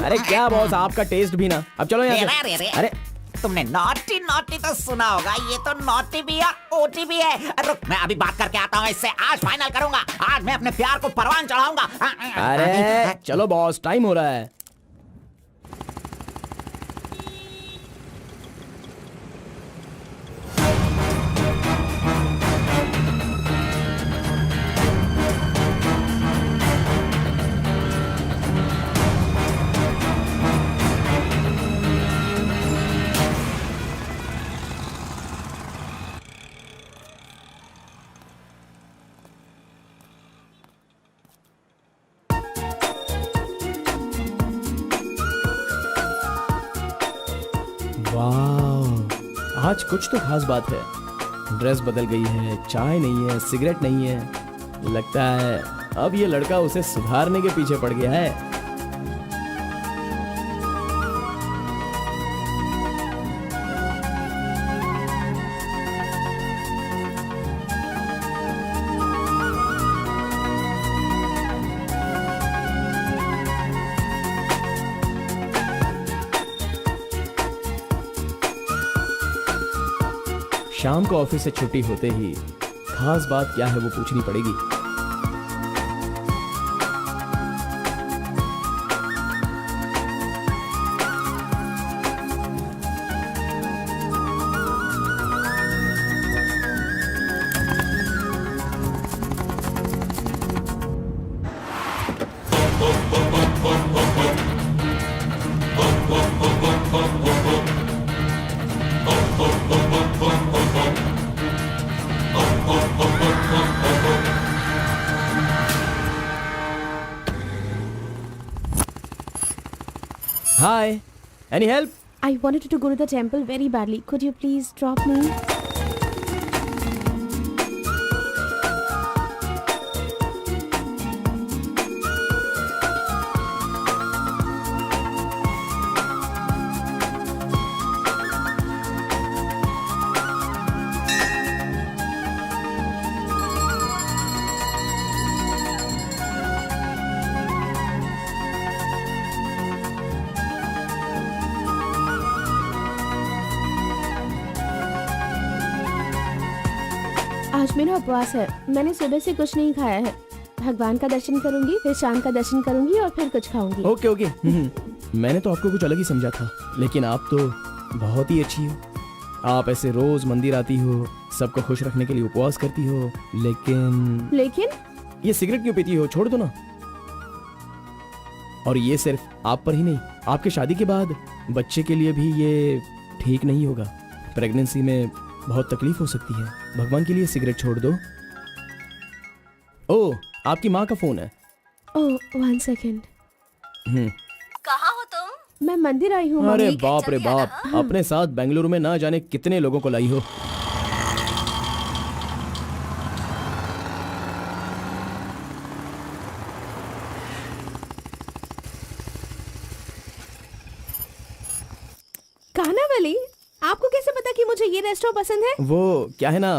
अरे क्या बॉस, आपका टेस्ट भी ना। अब चलो यहाँ से। अरे तुमने नॉटी नॉटी तो सुना होगा, ये तो नॉटी भी है, ओटी भी है। रुक, मैं अभी बात करके आता हूँ इससे। आज फाइनल करूंगा। आज मैं अपने प्यार को परवान चढ़ाऊंगा। अरे चलो बॉस, टाइम हो रहा है। वाह, आज कुछ तो खास बात है। ड्रेस बदल गई है, चाय नहीं है, सिगरेट नहीं है। लगता है अब ये लड़का उसे सुधारने के पीछे पड़ गया है। शाम को ऑफिस से छुट्टी होते ही खास बात क्या है वो पूछनी पड़ेगी। Hi, any help? I wanted to go to the temple very badly. Could you please drop me? आज मेरा उपवास है। मैंने सुबह से कुछ नहीं खाया है। भगवान का दर्शन करूंगी, फिर शाम का दर्शन करूंगी और फिर कुछ खाऊंगी। Okay okay. मैंने तो आपको कुछ अलग ही समझा था, लेकिन आप तो बहुत ही अच्छी हो। आप ऐसे रोज मंदिर आती हो, सबको खुश रखने के लिए उपवास करती हो, लेकिन ये सिगरेट क्यों पीती हो? छोड़ दो ना। और ये सिर्फ आप पर ही नहीं, आपके शादी के बाद बच्चे के लिए भी ये ठीक नहीं होगा। प्रेगनेंसी में बहुत तकलीफ हो सकती है। भगवान के लिए सिगरेट छोड़ दो। ओह, आपकी माँ का फोन है। ओह, 1 सेकेंड। कहाँ हो तुम? मैं मंदिर आई हूँ। अरे बाप रे बाप, अपने साथ बेंगलुरु में ना जाने कितने लोगों को लाई हो। कानावली, आपको कैसे पता कि मुझे ये रेस्टोरेंट पसंद है? वो क्या है ना,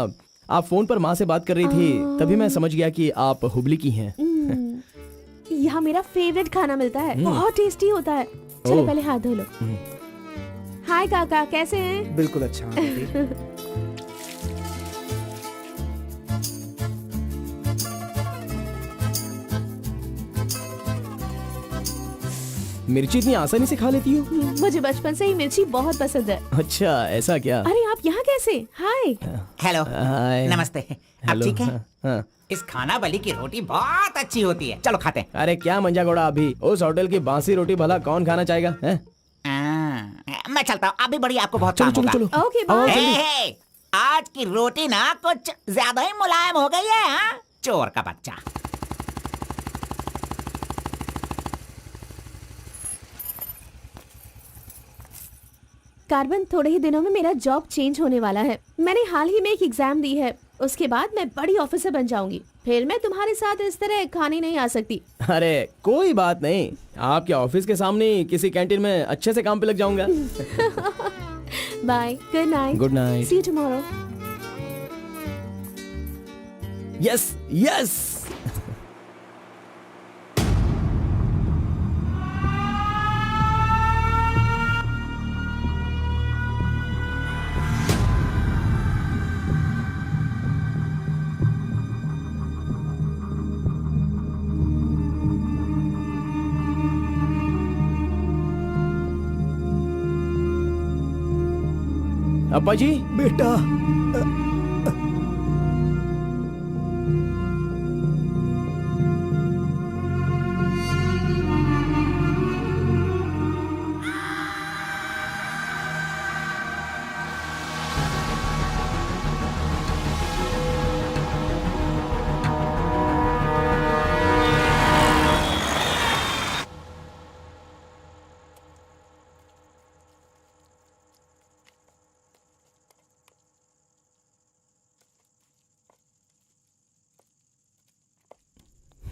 आप फोन पर माँ से बात कर रही थी, तभी मैं समझ गया कि आप हुबली की हैं। यहाँ मेरा फेवरेट खाना मिलता है, बहुत टेस्टी होता है। चलो पहले हाथ धो लो। हाय काका, कैसे हैं? बिल्कुल अच्छा। मिर्ची इतनी आसानी से खा लेती हो? मुझे बचपन से ही मिर्ची बहुत पसंद है। अच्छा, ऐसा क्या? अरे आप यहाँ कैसे? हाय। हेलो, हाय। नमस्ते। आप हेलो, ठीक है? हाँ। इस खाना बली की रोटी बहुत अच्छी होती है, चलो खाते हैं। अरे क्या मंजा घोड़ा, अभी उस होटल की बासी रोटी भला कौन खाना चाहेगा? हैं? मैं चलता हूँ, अभी बड़ी आपको बहुत चलो काम चलो होगा। चलो। ओके आओ, बाय। जल्दी। हे, आज की रोटी ना कुछ ज्यादा ही मुलायम हो गई है। हाँ? चोर का बच्चा। कार्बन, थोड़े ही दिनों में मेरा जॉब चेंज होने वाला है। मैंने हाल ही में एक एग्जाम दी है, उसके बाद मैं बड़ी ऑफिसर बन जाऊंगी। फिर मैं तुम्हारे साथ इस तरह खाने नहीं आ सकती। अरे कोई बात नहीं, आपके ऑफिस के सामने किसी कैंटीन में अच्छे से काम पे लग जाऊंगा। Bye, good night. Good night. See you tomorrow. Yes yes. अब्बा जी, बेटा,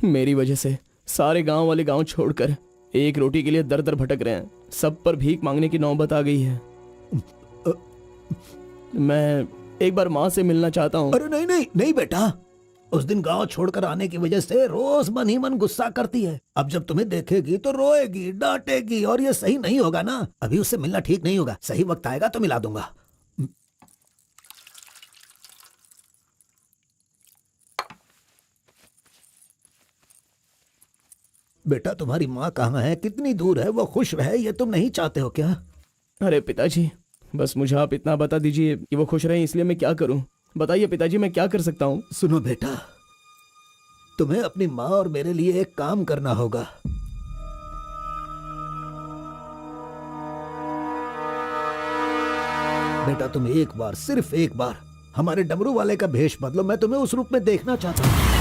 मेरी वजह से सारे गांव वाले गांव छोड़कर एक रोटी के लिए दर दर भटक रहे हैं। सब पर भीख मांगने की नौबत आ गई है। मैं एक बार माँ से मिलना चाहता हूँ। अरे नहीं नहीं नहीं बेटा, उस दिन गांव छोड़कर आने की वजह से रोज मन ही मन गुस्सा करती है। अब जब तुम्हें देखेगी तो रोएगी, डांटेगी, और ये सही नहीं होगा ना। अभी उससे मिलना ठीक नहीं होगा। सही वक्त आएगा तो मिला दूंगा। बेटा तुम्हारी माँ कहाँ है, कितनी दूर है, वो खुश रहे ये तुम नहीं चाहते हो क्या? अरे पिताजी, बस मुझे आप इतना बता दीजिए कि वो खुश रहे, इसलिए मैं क्या करूं? बताइए पिताजी, मैं क्या कर सकता हूं? सुनो बेटा, तुम्हें अपनी माँ और मेरे लिए एक काम करना होगा। बेटा तुम एक बार, सिर्फ एक बार हमारे डमरू वाले का भेष बदलो। मैं तुम्हें उस रूप में देखना चाहता हूँ।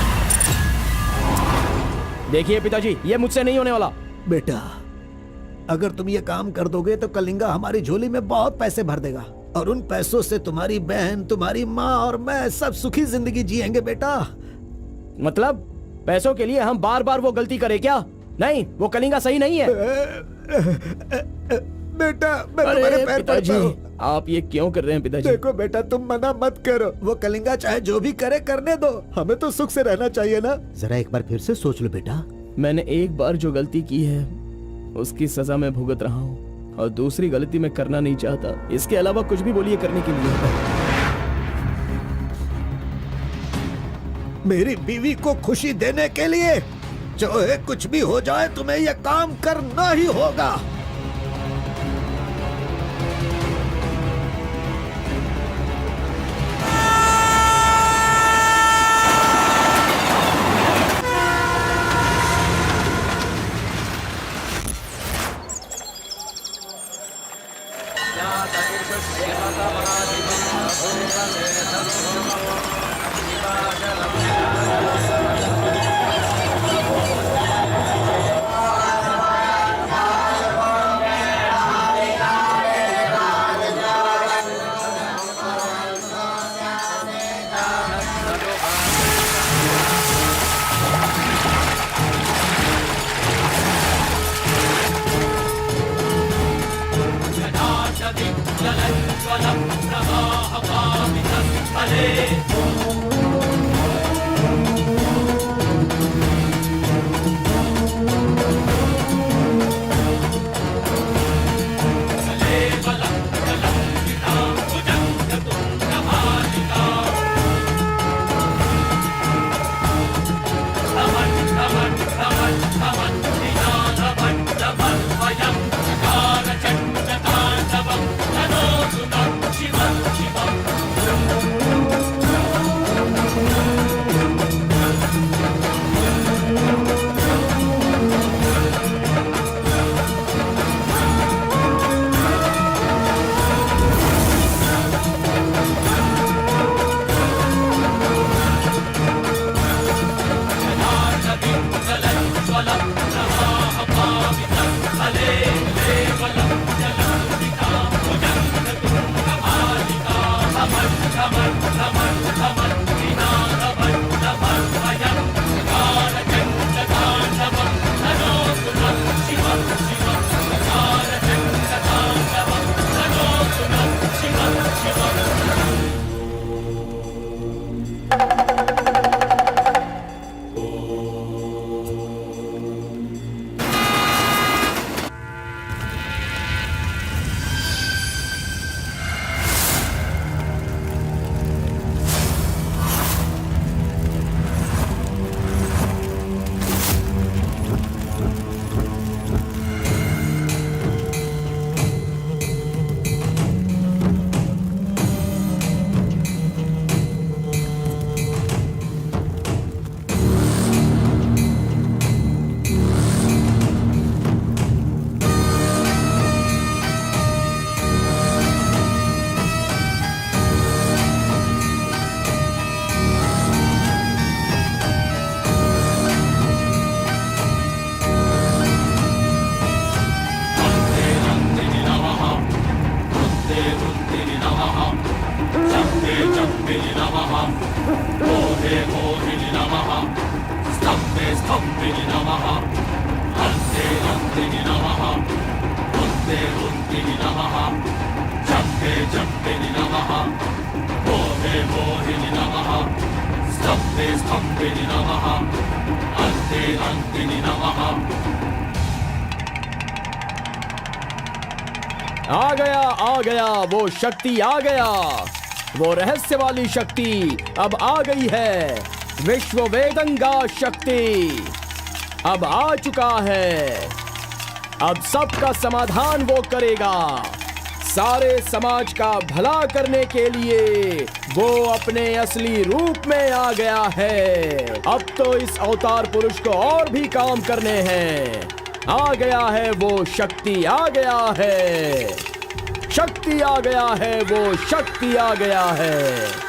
देखिए पिताजी, ये मुझसे नहीं होने वाला। बेटा अगर तुम ये काम कर दोगे तो कलिंगा हमारी झोली में बहुत पैसे भर देगा, और उन पैसों से तुम्हारी बहन, तुम्हारी माँ और मैं सब सुखी जिंदगी जिएंगे। बेटा मतलब पैसों के लिए हम बार बार वो गलती करें क्या? नहीं, वो कलिंगा सही नहीं है। बेटा मैं तुम्हारे पैर पिताजी, पड़ता हूं। आप ये क्यों कर रहे हैं पिताजी? देखो बेटा, तुम मना मत करो। वो कलिंगा चाहे जो भी करे करने दो, हमें तो सुख से रहना चाहिए ना। जरा एक बार फिर से सोच लो बेटा। मैंने एक बार जो गलती की है उसकी सजा मैं भुगत रहा हूँ, और दूसरी गलती मैं करना नहीं चाहता। इसके अलावा कुछ भी बोलिए करने के लिए। मेरी बीवी को खुशी देने के लिए चाहे कुछ भी हो जाए, तुम्हें यह काम करना ही होगा। आ गया वो शक्ति आ गया, वो रहस्य वाली शक्ति अब आ गई है। विश्व वेदंगा शक्ति अब आ चुका है। अब सबका समाधान वो करेगा। सारे समाज का भला करने के लिए वो अपने असली रूप में आ गया है। अब तो इस अवतार पुरुष को और भी काम करने हैं। आ गया है वो शक्ति, आ गया है शक्ति, आ गया है वो शक्ति, आ गया है।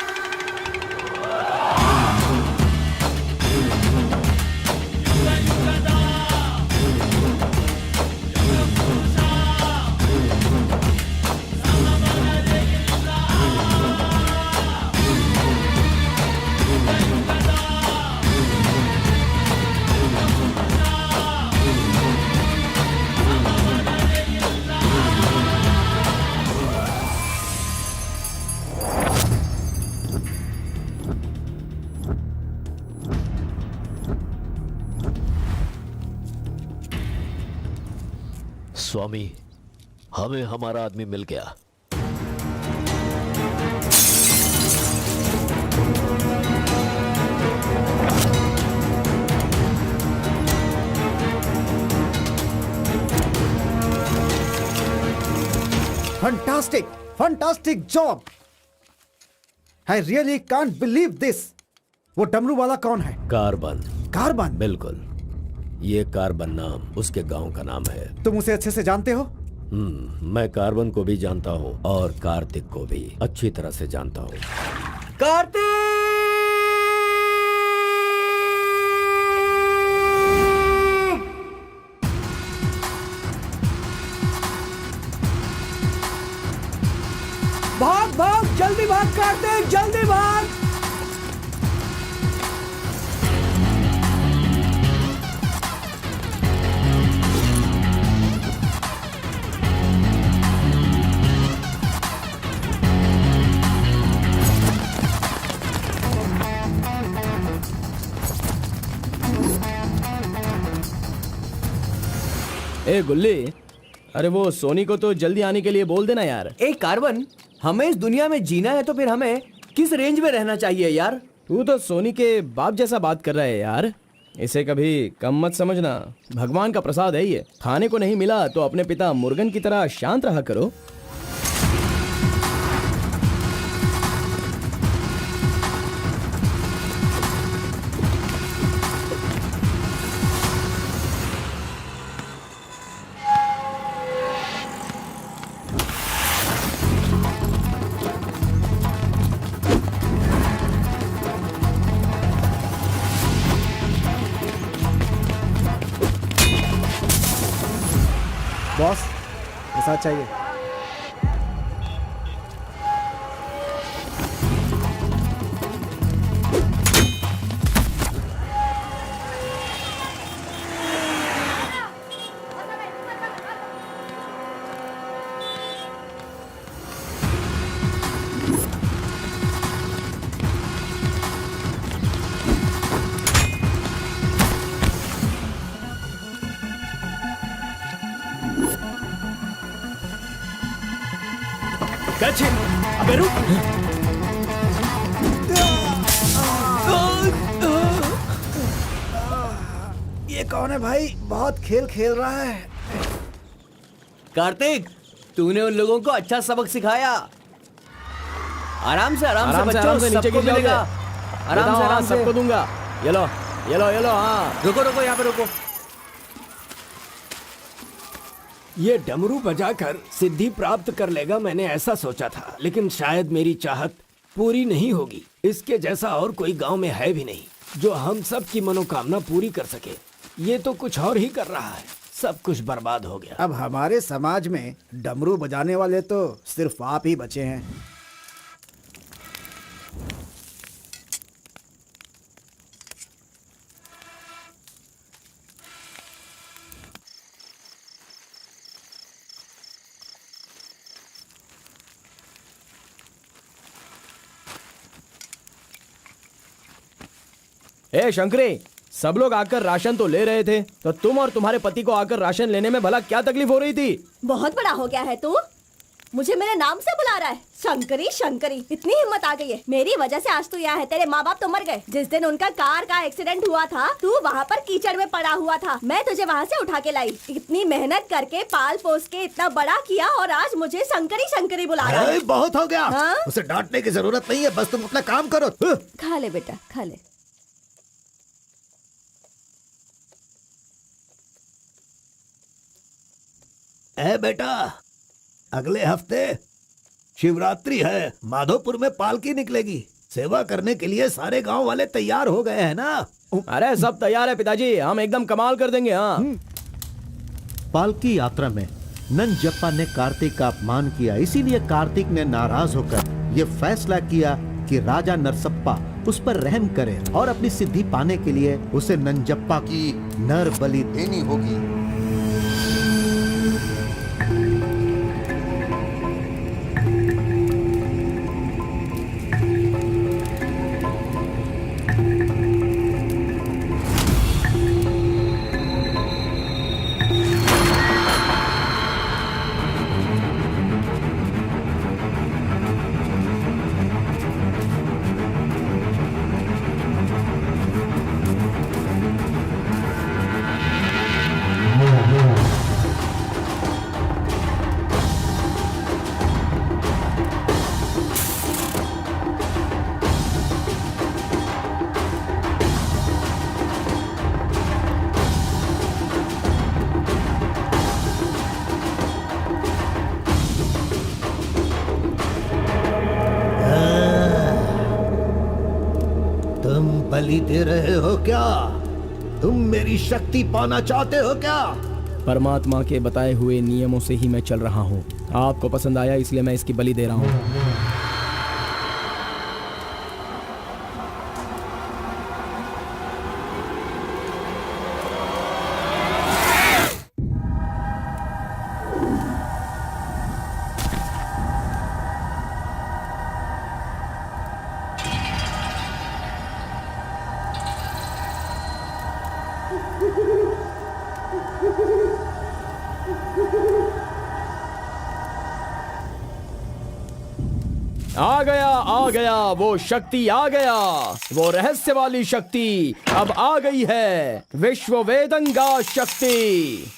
स्वामी, हमें हमारा आदमी मिल गया। Fantastic, fantastic job. I really can't believe this. वो डमरू वाला कौन है? कार्बन। कार्बन? बिल्कुल, ये कार्बन नाम उसके गांव का नाम है। तुम उसे अच्छे से जानते हो? मैं कार्बन को भी जानता हूँ और कार्तिक को भी अच्छी तरह से जानता हूँ। कार्तिक! भाग भाग, जल्दी भाग कार्तिक, जल्दी भाग। ए गुल्ली, अरे वो सोनी को तो जल्दी आने के लिए बोल देना यार। ए कार्बन, हमें इस दुनिया में जीना है तो फिर हमें किस रेंज में रहना चाहिए यार? तू तो सोनी के बाप जैसा बात कर रहा है यार। इसे कभी कम मत समझना, भगवान का प्रसाद है ये। खाने को नहीं मिला तो अपने पिता मुर्गन की तरह शांत रहा करो। बॉस, ये साथ चाहिए। अबे रुक। ये कौन है भाई? बहुत खेल खेल रहा है। कार्तिक, तूने उन लोगों को अच्छा सबक सिखाया। आराम से बच्चों, नीचे सबको गिर मिलेगा। आराम से सबको दूंगा। ये लो, हाँ। रुको यहाँ पे रुको। ये डमरू बजाकर सिद्धि प्राप्त कर लेगा, मैंने ऐसा सोचा था, लेकिन शायद मेरी चाहत पूरी नहीं होगी। इसके जैसा और कोई गांव में है भी नहीं जो हम सब की मनोकामना पूरी कर सके। ये तो कुछ और ही कर रहा है, सब कुछ बर्बाद हो गया। अब हमारे समाज में डमरू बजाने वाले तो सिर्फ आप ही बचे हैं। ए शंकरी, सब लोग आकर राशन तो ले रहे थे, तो तुम और तुम्हारे पति को आकर राशन लेने में भला क्या तकलीफ हो रही थी? बहुत बड़ा हो गया है तू, मुझे मेरे नाम से बुला रहा है। शंकरी शंकरी, इतनी हिम्मत आ गई है। मेरी वजह से आज तू यहाँ है। तेरे माँ बाप तो मर गए। जिस दिन उनका कार का एक्सीडेंट हुआ था, तू वहाँ पर कीचड़ में पड़ा हुआ था। मैं तुझे वहाँ से उठा के लाई। इतनी मेहनत करके पाल पोस के इतना बड़ा किया और आज मुझे शंकरी शंकरी बुला रहा है। बहुत हो गया। हाँ? उसे डांटने की जरूरत नहीं है, बस तुम अपना काम करो। खा ले बेटा, खा ले। बेटा, अगले हफ्ते शिवरात्रि है, माधोपुर में पालकी निकलेगी। सेवा करने के लिए सारे गांव वाले तैयार हो गए हैं ना? अरे सब तैयार है पिताजी, हम एकदम कमाल कर देंगे। हाँ। पालकी यात्रा में नंजप्पा ने कार्तिक का अपमान किया, इसीलिए कार्तिक ने नाराज होकर ये फैसला किया कि राजा नरसप्पा उस पर रहम करे और अपनी सिद्धि पाने के लिए उसे नंजप्पा की नर बलि देनी होगी। बलि दे रहे हो क्या? तुम मेरी शक्ति पाना चाहते हो क्या? परमात्मा के बताए हुए नियमों से ही मैं चल रहा हूँ। आपको पसंद आया इसलिए मैं इसकी बलि दे रहा हूँ। आ गया वो शक्ति, आ गया वो रहस्य वाली शक्ति। अब आ गई है विश्व वेदंगा शक्ति।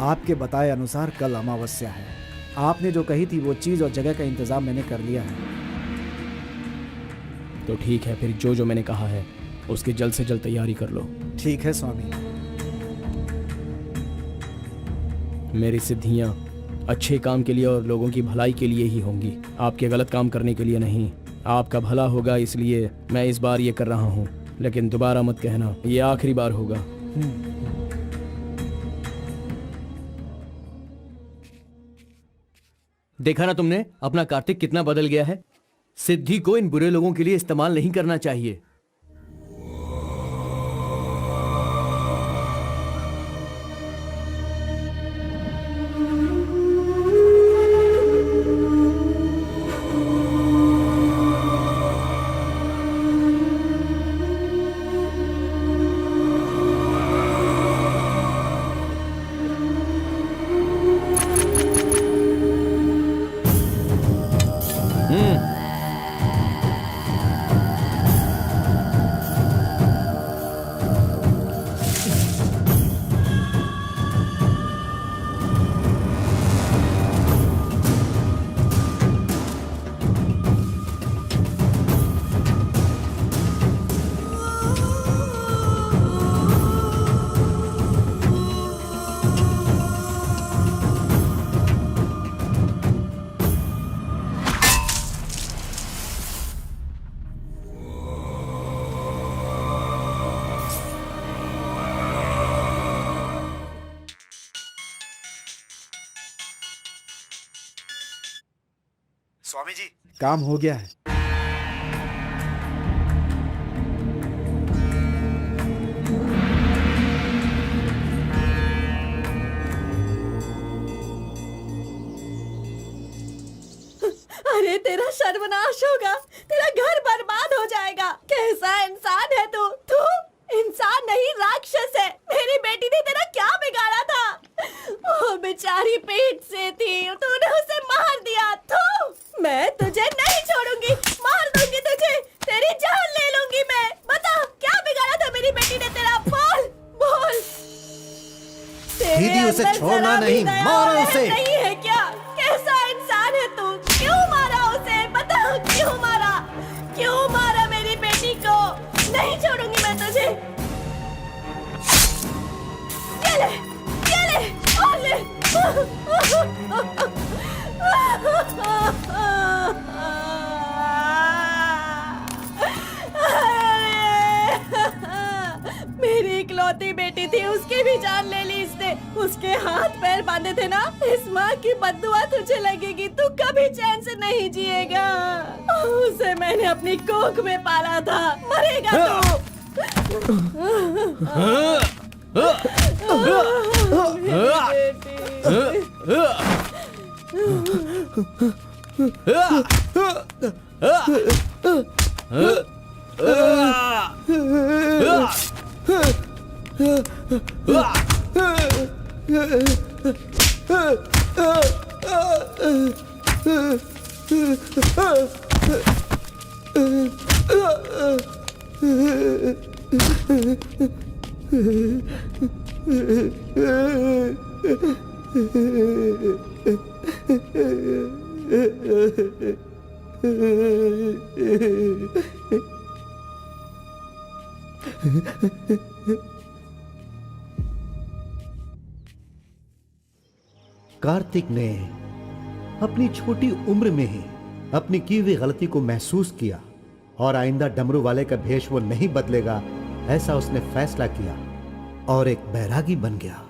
आपके बताए अनुसार कल अमावस्या है। आपने जो कही थी वो चीज और जगह का इंतजाम मैंने कर लिया है। तो ठीक है, फिर जो मैंने कहा है उसकी जल्द से जल्द तैयारी कर लो। ठीक है स्वामी। मेरी सिद्धियां अच्छे काम के लिए और लोगों की भलाई के लिए ही होंगी, आपके गलत काम करने के लिए नहीं। आपका भला होगा इसलिए मैं इस बार ये कर रहा हूँ, लेकिन दोबारा मत कहना, ये आखिरी बार होगा। देखा ना तुमने अपना कार्तिक कितना बदल गया है। सिद्धि को इन बुरे लोगों के लिए इस्तेमाल नहीं करना चाहिए। स्वामी जी, काम हो गया है। अरे तेरा सर्वनाश होगा, तेरा घर बर्बाद हो जाएगा। कैसा इंसान है तू? तू इंसान नहीं, राक्षस है। मेरी बेटी ने तेरा क्या बिगाड़ा था? वो बेचारी पेट से थी, तूने उसे मार दिया। तू, मैं तुझे नहीं छोड़ूंगी, मार दूंगी तुझे, तेरी जान ले लूंगी मैं। बता क्या बिगाड़ा था मेरी बेटी ने तेरा? बोल बोल। दीदी उसे छोड़ना नहीं, मारो उसे। नहीं है क्या? कैसा इंसान है तू? क्यों मारा उसे? बता क्यों मारा? क्यों मारा मेरी बेटी को? नहीं छोड़ूंगी मैं तुझे। ये ले और ले। मेरी इकलौती बेटी थी, उसकी भी जान ले ली इसने। उसके हाथ पैर बांधे थे ना, इस माँ की बद्दुआ तुझे लगेगी, तू कभी चैन से नहीं जिएगा। उसे मैंने अपनी कोख में पाला था, मरेगा तू। कार्तिक ने अपनी छोटी उम्र में ही अपनी की हुई गलती को महसूस किया और आइंदा डमरू वाले का भेष वो नहीं बदलेगा, ऐसा उसने फैसला किया और एक बैरागी बन गया।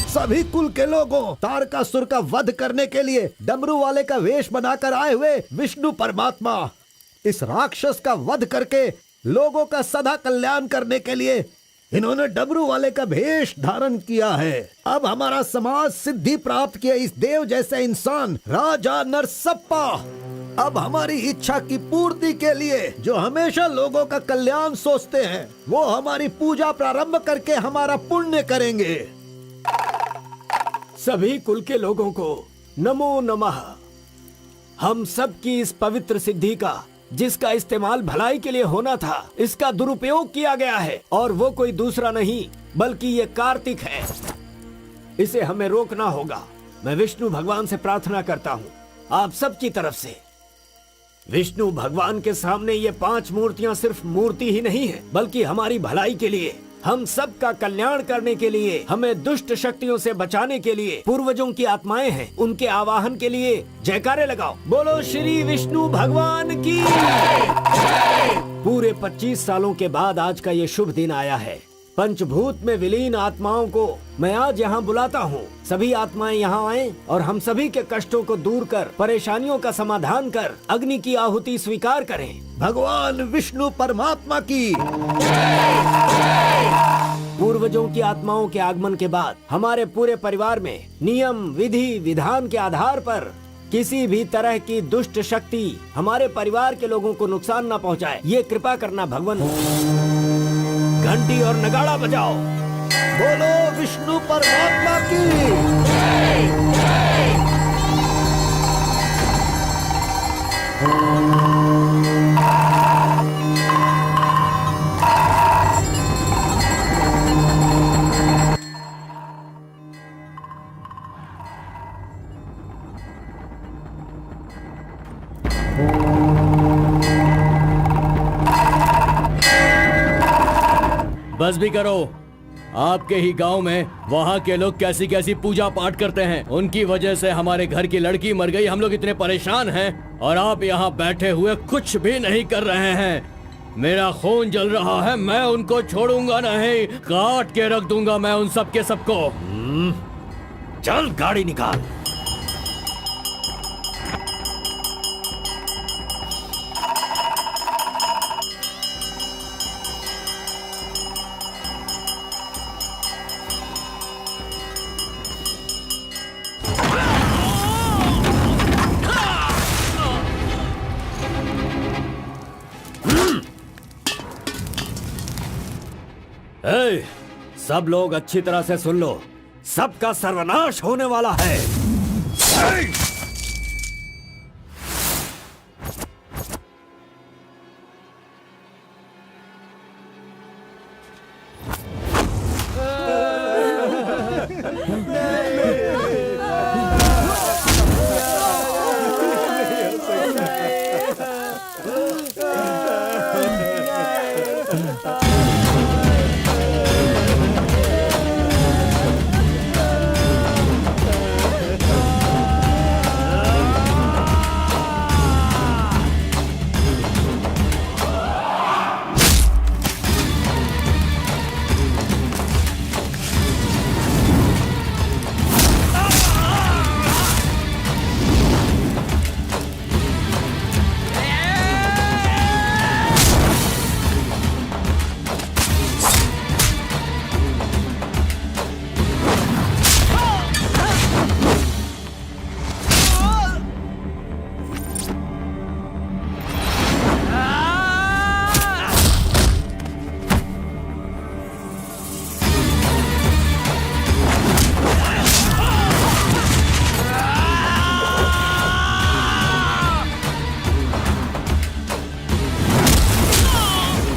सभी कुल के लोगों, तारकासुर का वध करने के लिए डमरू वाले का वेश बनाकर आए हुए विष्णु परमात्मा इस राक्षस का वध करके लोगों का सदा कल्याण करने के लिए इन्होंने डमरू वाले का भेष धारण किया है। अब हमारा समाज सिद्धि प्राप्त किया इस देव जैसे इंसान राजा नरसप्पा अब हमारी इच्छा की पूर्ति के लिए, जो हमेशा लोगों का कल्याण सोचते हैं, वो हमारी पूजा प्रारंभ करके हमारा पुण्य करेंगे। सभी कुल के लोगों को नमो नमः। हम सब की इस पवित्र सिद्धि का, जिसका इस्तेमाल भलाई के लिए होना था, इसका दुरुपयोग किया गया है और वो कोई दूसरा नहीं बल्कि ये कार्तिक है। इसे हमें रोकना होगा। मैं विष्णु भगवान से प्रार्थना करता हूँ आप सब की तरफ से। विष्णु भगवान के सामने ये 5 मूर्तियाँ सिर्फ मूर्ति ही नहीं है, बल्कि हमारी भलाई के लिए, हम सब का कल्याण करने के लिए, हमें दुष्ट शक्तियों से बचाने के लिए पूर्वजों की आत्माएं हैं, उनके आवाहन के लिए जयकारे लगाओ। बोलो श्री विष्णु भगवान की। पूरे 25 सालों के बाद आज का ये शुभ दिन आया है। पंचभूत में विलीन आत्माओं को मैं आज यहाँ बुलाता हूँ। सभी आत्माएं यहाँ आएं और हम सभी के कष्टों को दूर कर, परेशानियों का समाधान कर, अग्नि की आहुति स्वीकार करें। भगवान विष्णु परमात्मा की। पूर्व पूर्वजों की आत्माओं के आगमन के बाद हमारे पूरे परिवार में नियम, विधि, विधान के आधार पर किसी भी तरह की दुष्ट शक्ति हमारे परिवार के लोगों को नुकसान न पहुंचाए, ये कृपा करना भगवान। घंटी और नगाड़ा बजाओ। बोलो विष्णु परमात्मा की। बस भी करो। आपके ही गांव में वहाँ के लोग कैसी कैसी पूजा पाठ करते हैं। उनकी वजह से हमारे घर की लड़की मर गई। हम लोग इतने परेशान हैं और आप यहाँ बैठे हुए कुछ भी नहीं कर रहे हैं। मेरा खून जल रहा है, मैं उनको छोड़ूंगा नहीं, काट के रख दूंगा मैं उन सब के सबको। चल गाड़ी निकाल। ए, सब लोग अच्छी तरह से सुन लो, सबका सर्वनाश होने वाला है।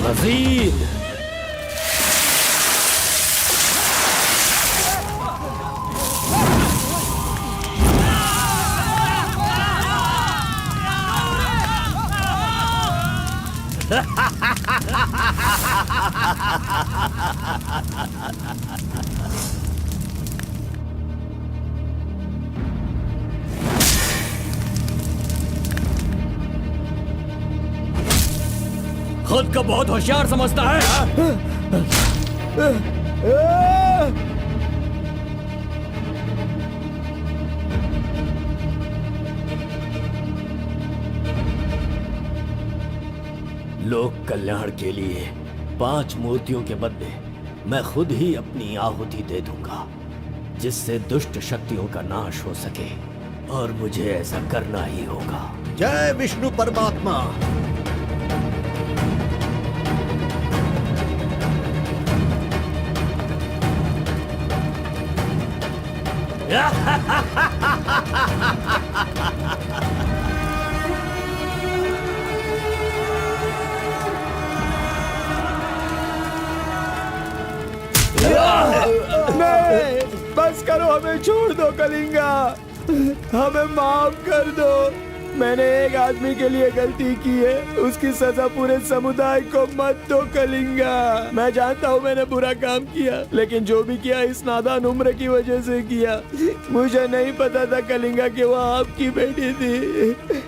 मजीद खुद को बहुत होशियार समझता है। लोक कल्याण के लिए 5 मूर्तियों के बदले मैं खुद ही अपनी आहुति दे दूंगा, जिससे दुष्ट शक्तियों का नाश हो सके, और मुझे ऐसा करना ही होगा। जय विष्णु परमात्मा। नहीं, बस करो, हमें छोड़ दो कलिंगा, हमें माफ कर दो। मैंने एक आदमी के लिए गलती की है, उसकी सजा पूरे समुदाय को मत दो कलिंगा। मैं जानता हूँ मैंने बुरा काम किया, लेकिन जो भी किया इस नादान उम्र की वजह से किया। मुझे नहीं पता था कलिंगा कि वो आपकी बेटी थी।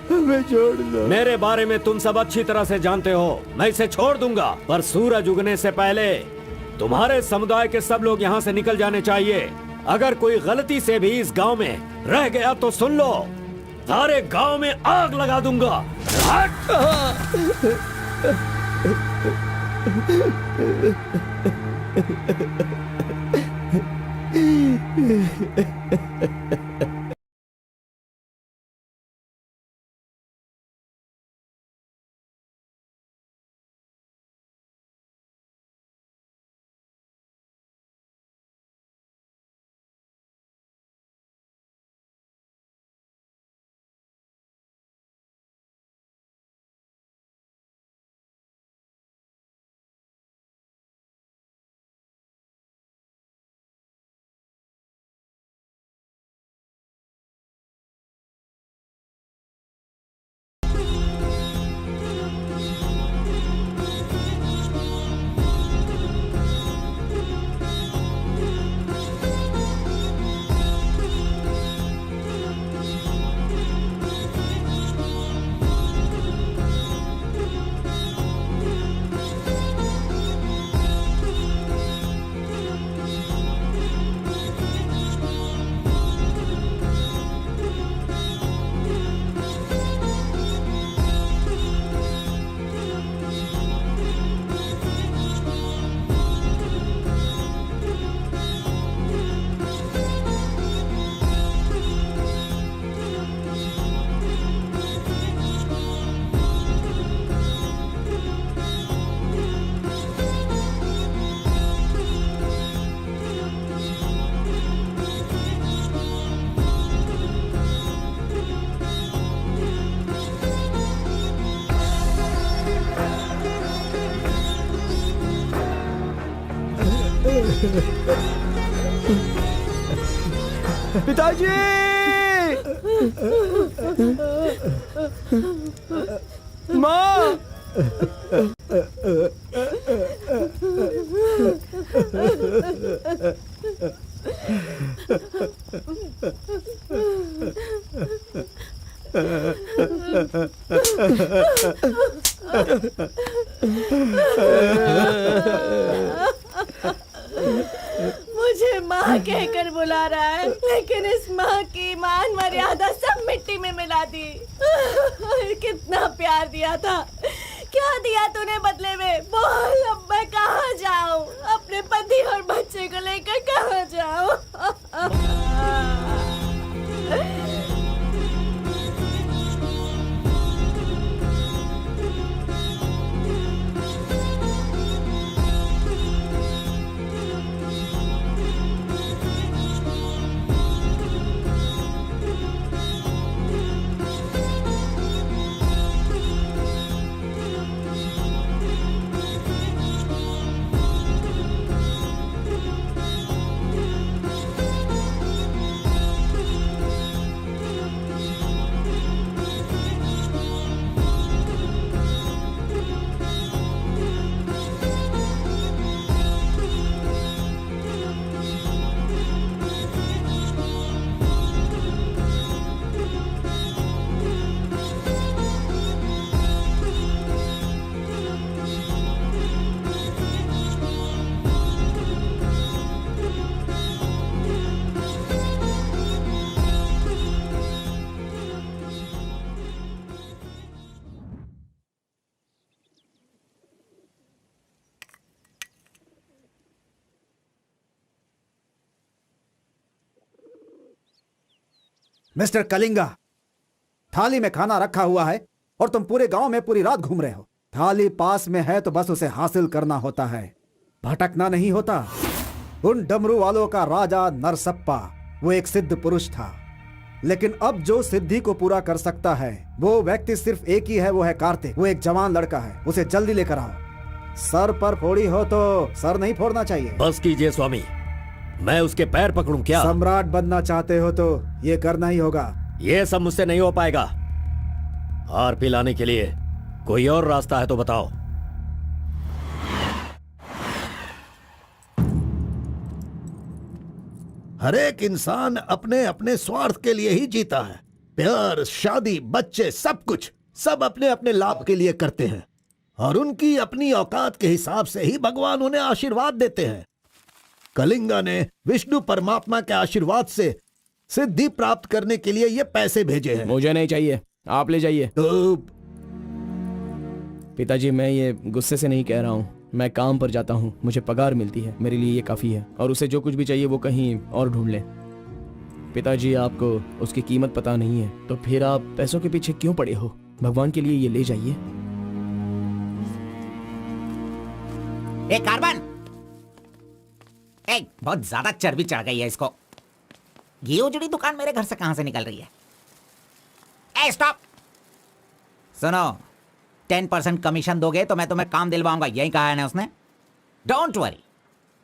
हमें छोड़ दो। मेरे बारे में तुम सब अच्छी तरह से जानते हो, मैं इसे छोड़ दूंगा, पर सूरज उगने से पहले तुम्हारे समुदाय के सब लोग यहाँ से निकल जाने चाहिए। अगर कोई गलती से भी इस गांव में रह गया तो सुन लो, सारे गांव में आग लगा दूंगा। पिताजी! माँ! मुझे माँ कहकर बुला रहा है, लेकिन इस माँ की मान मर्यादा सब मिट्टी में मिला दी। कितना प्यार दिया था, क्या दिया तूने बदले में? बोल, अब मैं कहाँ जाऊँ? अपने पति और बच्चे को लेकर कहाँ जाऊँ? मिस्टर कलिंगा, थाली में खाना रखा हुआ है और तुम पूरे गांव में पूरी रात घूम रहे हो। थाली पास में है तो बस उसे हासिल करना होता है, भटकना नहीं होता। उन डमरू वालों का राजा नरसप्पा वो एक सिद्ध पुरुष था, लेकिन अब जो सिद्धि को पूरा कर सकता है वो व्यक्ति सिर्फ एक ही है, वो है कार्तिक। वो एक जवान लड़का है, उसे जल्दी लेकर आओ। सर पर फोड़ी हो तो सर नहीं फोड़ना चाहिए। बस कीजिए स्वामी, मैं उसके पैर पकड़ूं क्या? सम्राट बनना चाहते हो तो ये करना ही होगा। ये सब मुझसे नहीं हो पाएगा। हार पिलाने के लिए कोई और रास्ता है तो बताओ। हर एक इंसान अपने अपने स्वार्थ के लिए ही जीता है। प्यार, शादी, बच्चे, सब कुछ सब अपने अपने लाभ के लिए करते हैं और उनकी अपनी औकात के हिसाब से ही भगवान उन्हें आशीर्वाद देते हैं। कलिंगा ने विष्णु परमात्मा के आशीर्वाद से सिद्धि प्राप्त करने के लिए ये पैसे भेजे हैं। मुझे नहीं चाहिए, आप ले जाइए। तो पिताजी, मैं ये गुस्से से नहीं कह रहा हूँ, मैं काम पर जाता हूँ, मुझे पगार मिलती है, मेरे लिए ये काफी है। और उसे जो कुछ भी चाहिए वो कहीं और ढूंढ ले। पिताजी, आपको उसकी कीमत पता नहीं है, तो फिर आप पैसों के पीछे क्यों पड़े हो? भगवान के लिए ये ले जाइए। ए कार्बन, ए बहुत ज्यादा चर्बी चढ़ गई है इसको। ये उजड़ी दुकान मेरे घर से कहां से निकल रही है? ए स्टॉप, सुनो, 10% कमीशन दोगे तो मैं तुम्हें काम दिलवाऊंगा, यही कहा है ना उसने। डोंट वरी,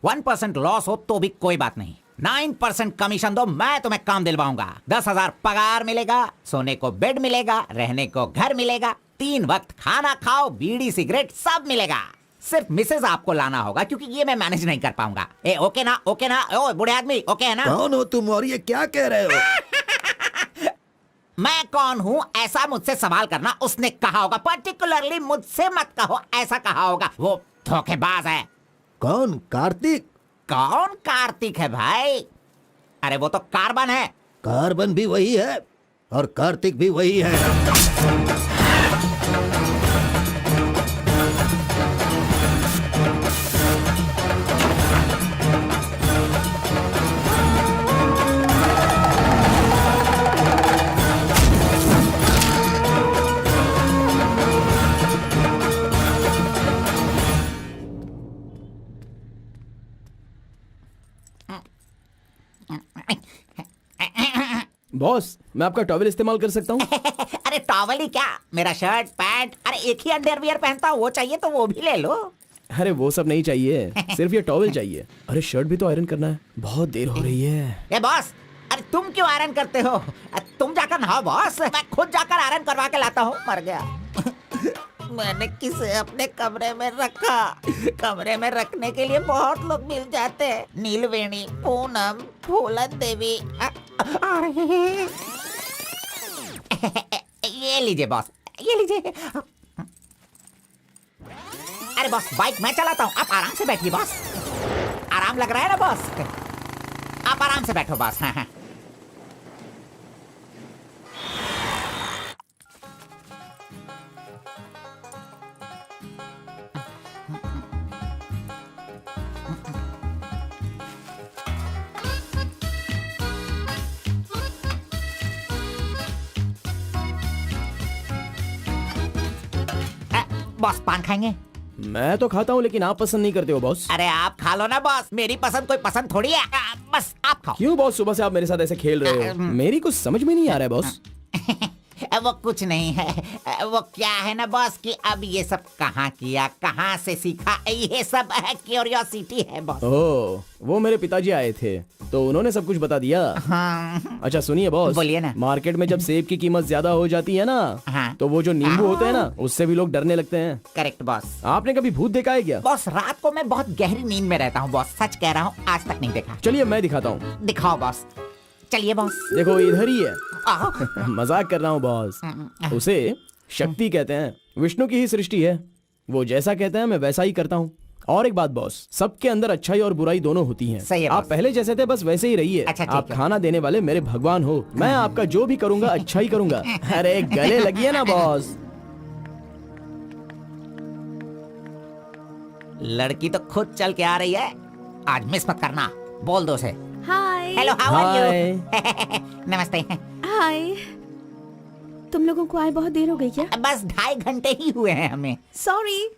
1% लॉस हो तो भी कोई बात नहीं, 9% कमीशन दो, मैं तुम्हें काम दिलवाऊंगा। 10,000 पगार मिलेगा, सोने को बेड मिलेगा, रहने को घर मिलेगा, 3 वक्त खाना खाओ, बीड़ी सिगरेट सब मिलेगा। सिर्फ मिसेज आपको लाना होगा, क्योंकि ये मैं मैनेज नहीं कर पाऊंगा। ए ओके ना, ओके ना? ओ बूढ़े आदमी, ओके है ना? कौन हो तुम और ये क्या कह रहे हो? मैं कौन हूँ ऐसा मुझसे सवाल करना उसने कहा होगा। पर्टिकुलरली मुझसे मत कहो, ऐसा कहा होगा। वो धोखेबाज है। कौन? कार्तिक? कौन कार्तिक है भाई? अरे वो तो कार्बन है। कार्बन भी वही है और कार्तिक भी वही है। बॉस, मैं आपका टॉवेल इस्तेमाल कर सकता हूँ? अरे टॉवल ही क्या, मेरा शर्ट पैंट, अरे एक ही अंडरवियर पहनता हूँ, वो चाहिए तो वो भी ले लो। अरे वो सब नहीं चाहिए, सिर्फ ये टॉवेल चाहिए। अरे शर्ट भी तो आयरन करना है, बहुत देर हो रही है। ए बॉस, अरे तुम क्यों आयरन करते हो? तुम जाकर नहाओ बॉस, मैं खुद जाकर आयरन करवा के लाता हूँ। मर गया। मैंने किसे अपने कमरे में रखा? कमरे में रखने के लिए बहुत लोग मिल जाते हैं। नीलवेणी, पूनम, फूलन देवी। ये लीजिए बॉस, ये लीजिए। अरे बॉस, बाइक मैं चलाता हूँ, आप आराम से बैठिए बॉस। आराम लग रहा है ना बॉस? आप आराम से बैठो बॉस। हाँ हाँ। बॉस पान खाएंगे? मैं तो खाता हूँ, लेकिन आप पसंद नहीं करते हो बॉस। अरे आप खा लो ना बॉस, मेरी पसंद कोई पसंद थोड़ी है। बस आप खाओ। क्यों बॉस, सुबह से आप मेरे साथ ऐसे खेल रहे हो? मेरी कुछ समझ में नहीं आ रहा है बॉस। वो कुछ नहीं है, वो क्या है ना बॉस कि अब ये सब कहाँ किया, कहाँ से सीखा, ये सब क्यूरियोसिटी है बॉस। ओह, वो मेरे पिताजी आए थे तो उन्होंने सब कुछ बता दिया। हाँ। अच्छा सुनिए बॉस, बोलिए ना। मार्केट में जब सेब की कीमत ज्यादा हो जाती है ना, हाँ। तो वो जो नींबू होते हैं ना, उससे भी लोग डरने लगते हैं। Correct boss. आपने कभी भूत देखा है क्या? बॉस रात को मैं बहुत गहरी नींद में रहता हूँ बॉस, सच कह रहा हूँ, आज तक नहीं देखा। चलिए मैं दिखाता हूँ। दिखाओ बॉस, चलिए बॉस। देखो इधर ही है। मजाक कर रहा हूँ बॉस। उसे शक्ति कहते हैं, विष्णु की ही सृष्टि है। वो जैसा कहते हैं मैं वैसा ही करता हूँ। और एक बात बॉस, सबके अंदर अच्छाई और बुराई दोनों होती हैं। सही है आप बॉस। पहले जैसे थे बस वैसे ही रहिए। अच्छा, ठीक आप है। खाना देने वाले मेरे भगवान हो, मैं आपका जो भी करूंगा अच्छा ही करूंगा। अरे गले लगिए ना बॉस। लड़की तो खुद चल के आ रही है, आज मिस मत करना। बोल दो उसे। Hi. Hello, how are hi. You? नमस्ते। हाय। तुम लोगों को आए बहुत देर हो गई क्या? बस 2.5 घंटे ही हुए हैं हमें, सॉरी,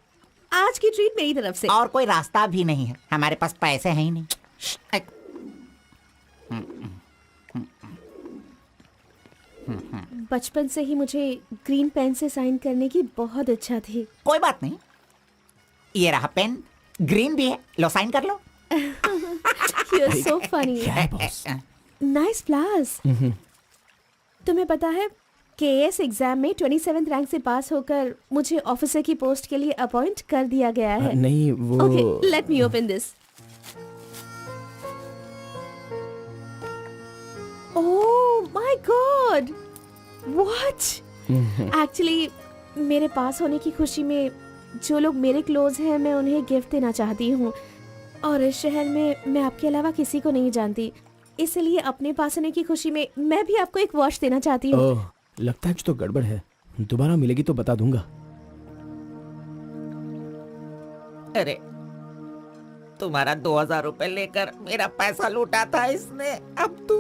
आज की ट्रीट मेरी तरफ से। और कोई रास्ता भी नहीं है, हमारे पास पैसे हैं ही नहीं। बचपन से ही मुझे ग्रीन पेन से साइन करने की बहुत इच्छा थी। कोई बात नहीं, ये रहा पेन, ग्रीन भी है, लो साइन कर लो। You're so funny. Nice flowers. तुम्हें पता है केएस एग्जाम में 27th रैंक से पास होकर मुझे ऑफिसर की पोस्ट के लिए अपॉइंट कर दिया गया है। नहीं वो। Okay, let me open this. Oh my God! What? Actually, मेरे पास होने की खुशी में जो लोग मेरे क्लोज हैं मैं उन्हें गिफ्ट देना चाहती हूँ, और इस शहर में मैं आपके अलावा किसी को नहीं जानती, इसलिए अपने पास होने की खुशी में मैं भी आपको एक वॉच देना चाहती हूँ। ओह, लगता है कुछ तो गड़बड़ है। दोबारा मिलेगी तो बता दूंगा। अरे तुम्हारा 2000 रुपए लेकर मेरा पैसा लूटा था इसने, अब तू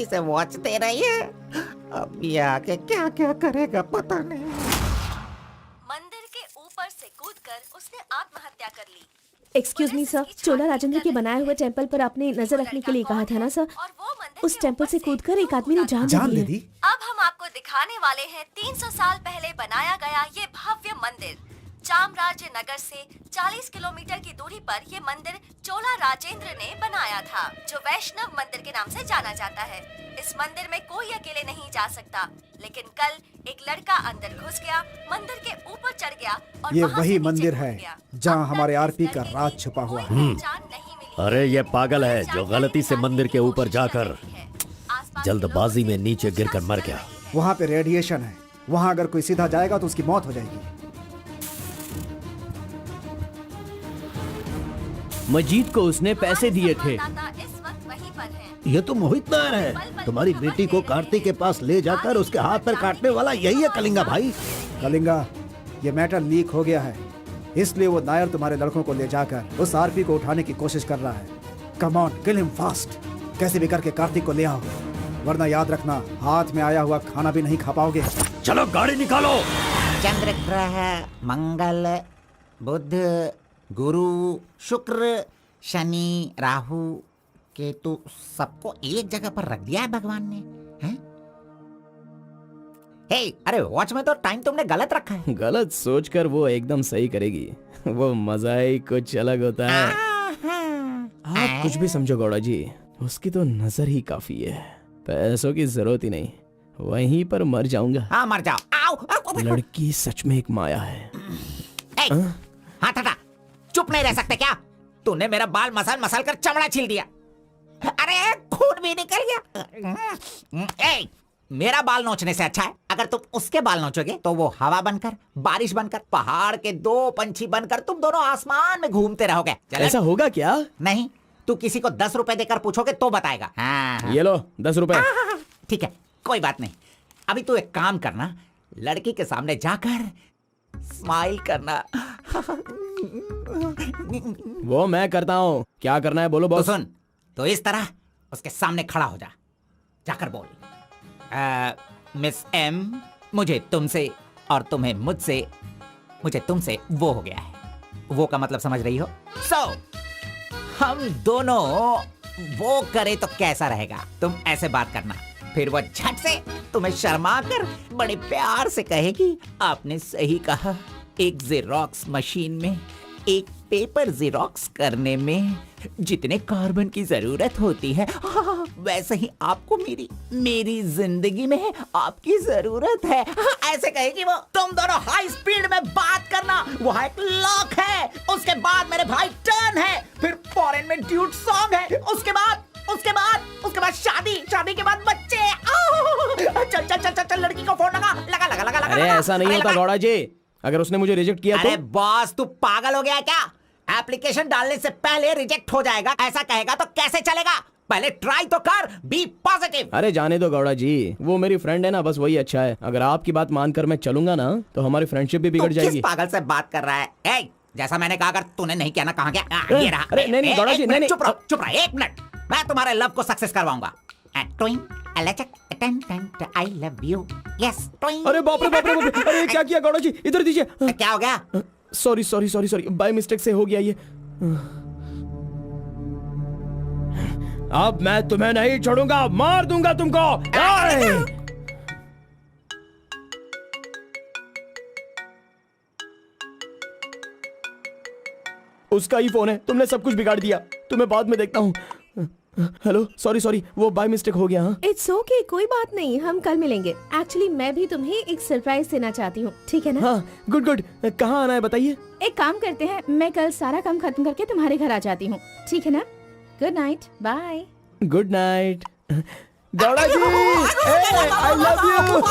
इसे वॉच दे रही है। अब ये आके क्या क्या करेगा पता नहीं। मंदिर के ऊपर से कूदकर उसने आत्महत्या कर ली। एक्सक्यूज मी सर, चोला राजेंद्र के बनाए हुए टेम्पल पर आपने नजर रखने के लिए कहा था ना सर? और वो मंदिर उस टेम्पल से कूदकर एक आदमी ने जान जान ले ले ली दी। है। अब हम आपको दिखाने वाले हैं 300 साल पहले बनाया गया ये भव्य मंदिर। चामराज नगर से 40 किलोमीटर की दूरी पर ये मंदिर चोला राजेंद्र ने बनाया था, जो वैष्णव मंदिर के नाम से जाना जाता है। इस मंदिर में कोई अकेले नहीं जा सकता, लेकिन कल एक लड़का अंदर घुस गया, मंदिर के ऊपर चढ़ गया और ये वहां से वही नीचे मंदिर कूद है गया। जहाँ अब तक हमारे इस आरपी का लड़के की राज छुपा हुआ कोई है। पहचान नहीं मिली। अरे ये पागल है जो गलती से मंदिर के ऊपर जाकर जल्दबाजी में नीचे गिरकर मर गया। वहाँ पे रेडिएशन है, वहाँ अगर कोई सीधा जाएगा तो उसकी मौत हो जाएगी। मजीद को उसने पैसे दिए थे। इस वक्त वहीं पर है। ये तो मोहित नायर है। तुम्हारी बेटी को कार्तिक के पास ले जाकर उसके हाथ पर काटने वाला यही है कलिंगा भाई। कलिंगा, ये मैटर लीक हो गया है, इसलिए वो नायर तुम्हारे लड़कों को ले जाकर उस आरपी को उठाने की कोशिश कर रहा है। Come on, kill him fast. कैसे भी करके कार्तिक को ले आओ, वरना याद रखना हाथ में आया हुआ खाना भी नहीं खा पाओगे। चलो गाड़ी निकालो। चंद्र ग्रह, मंगल, बुध, गुरु, शुक्र, शनि, राहु, केतु, सबको एक जगह पर रख दिया है भगवान ने, हैं? हे, अरे वॉच में तो टाइम तुमने गलत रखा है। गलत सोचकर वो एकदम सही करेगी। वो मजा ही कुछ अलग होता है। आप कुछ भी समझो गौड़ा जी, उसकी तो नजर ही काफी है। पैसों की जरूरत ही नहीं, वहीं पर मर जाऊंगा। हाँ मर जाओ। आओ, आओ। लड़की सच में एक माया है। ए, हाथ हटा, चुप नहीं रह सकते क्या? तूने मेरा बाल मसल मसल कर चमड़ा छील दिया। अरे खून भी निकल गया। ए, मेरा बाल नोचने से अच्छा है अगर तुम उसके बाल नोचोगे तो वो हवा बनकर, बारिश बनकर, पहाड़ के 2 पंछी बनकर तुम दोनों आसमान में घूमते रहोगे। ऐसा होगा क्या? नहीं, तू किसी को 10 रुपए देकर पूछोगे तो बताएगा। हाँ। ये लो 10 रुपए। ठीक है, कोई बात नहीं। अभी तू एक काम करना, लड़की के सामने जाकर स्माइल करना। वो मैं करता हूँ, क्या करना है बोलो तो बॉस। सुन, तो इस तरह उसके सामने खड़ा हो जा, जाकर बोल, मिस एम, मुझे तुमसे और तुम्हें मुझसे, मुझे तुमसे वो हो गया है। वो का मतलब समझ रही हो? हम दोनों वो करे तो कैसा रहेगा? तुम ऐसे बात करना, फिर वो झट से तुम्हें शर्मा कर बड़े प्यार से कहेगी, आपने सही कहा, एक जेरोक्स मशीन में एक पेपर जेरोक्स करने में जितने कार्बन की जरूरत होती है, वैसे ही आपको मेरी जिंदगी में आपकी जरूरत है। ऐसे कहेगी वो। तुम दोनों हाई स्पीड में बात करना, वहाँ एक लॉक है, उसके बाद मेरे भाई टर्न है, फिर फॉरेन में ड्यूट सॉन्ग है, उसके बाद शादी के बाद बच्चे। चल लड़की को फोन लगा। अरे ऐसा नहीं होता गौड़ा जी, अगर उसने मुझे रिजेक्ट किया अरे तो? बॉस, तू पागल हो गया क्या? एप्लीकेशन डालने से पहले रिजेक्ट हो जाएगा, ऐसा कहेगा तो कैसे चलेगा? पहले ट्राई तो कर, बी पॉजिटिव। अरे जाने दो गौड़ा जी, वो मेरी फ्रेंड है ना, बस वही अच्छा है। अगर आपकी बात मानकर मैं चलूंगा ना तो हमारी फ्रेंडशिप भी बिगड़ जाएगी। किस पागल से बात कर रहा है? ए, जैसा मैंने कहा, अगर तूने नहीं किया ना, कहाँ गया? ये रहा। अरे नहीं गौड़ा जी, नहीं। चुप रहो 1 मिनट, मैं तुम्हारे लव को सक्सेस करवाऊंगा। I love you. Yes. अरे बाप रे। अरे क्या किया गौड़ा जी, इधर दीजिए। क्या हो गया? सॉरी, बाय मिस्टेक से हो गया ये। अब मैं तुम्हें नहीं छोड़ूंगा, मार दूंगा तुमको। उसका ही फोन है, तुमने सब कुछ बिगाड़ दिया। तुम्हें बाद में देखता हूँ। हेलो, सॉरी, वो बाय मिस्टेक हो गया। हाँ इट्स ओके, कोई बात नहीं, हम कल मिलेंगे। एक्चुअली मैं भी तुम्हें एक सरप्राइज देना चाहती हूँ, ठीक है ना? हाँ, गुड। कहाँ आना है बताइए? एक काम करते हैं, मैं कल सारा काम खत्म करके तुम्हारे घर आ जाती हूँ, ठीक है ना? Good night, bye. Good night Gowda ji, I love you.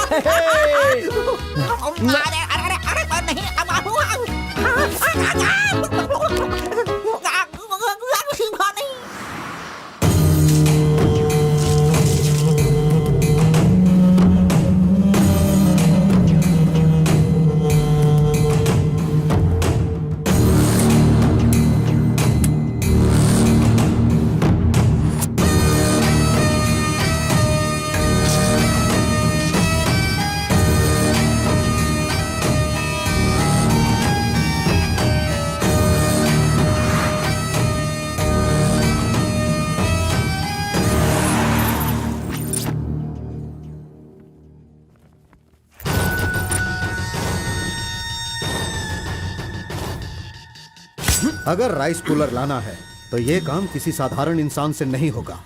अगर राइस कूलर लाना है तो ये काम किसी साधारण इंसान से नहीं होगा।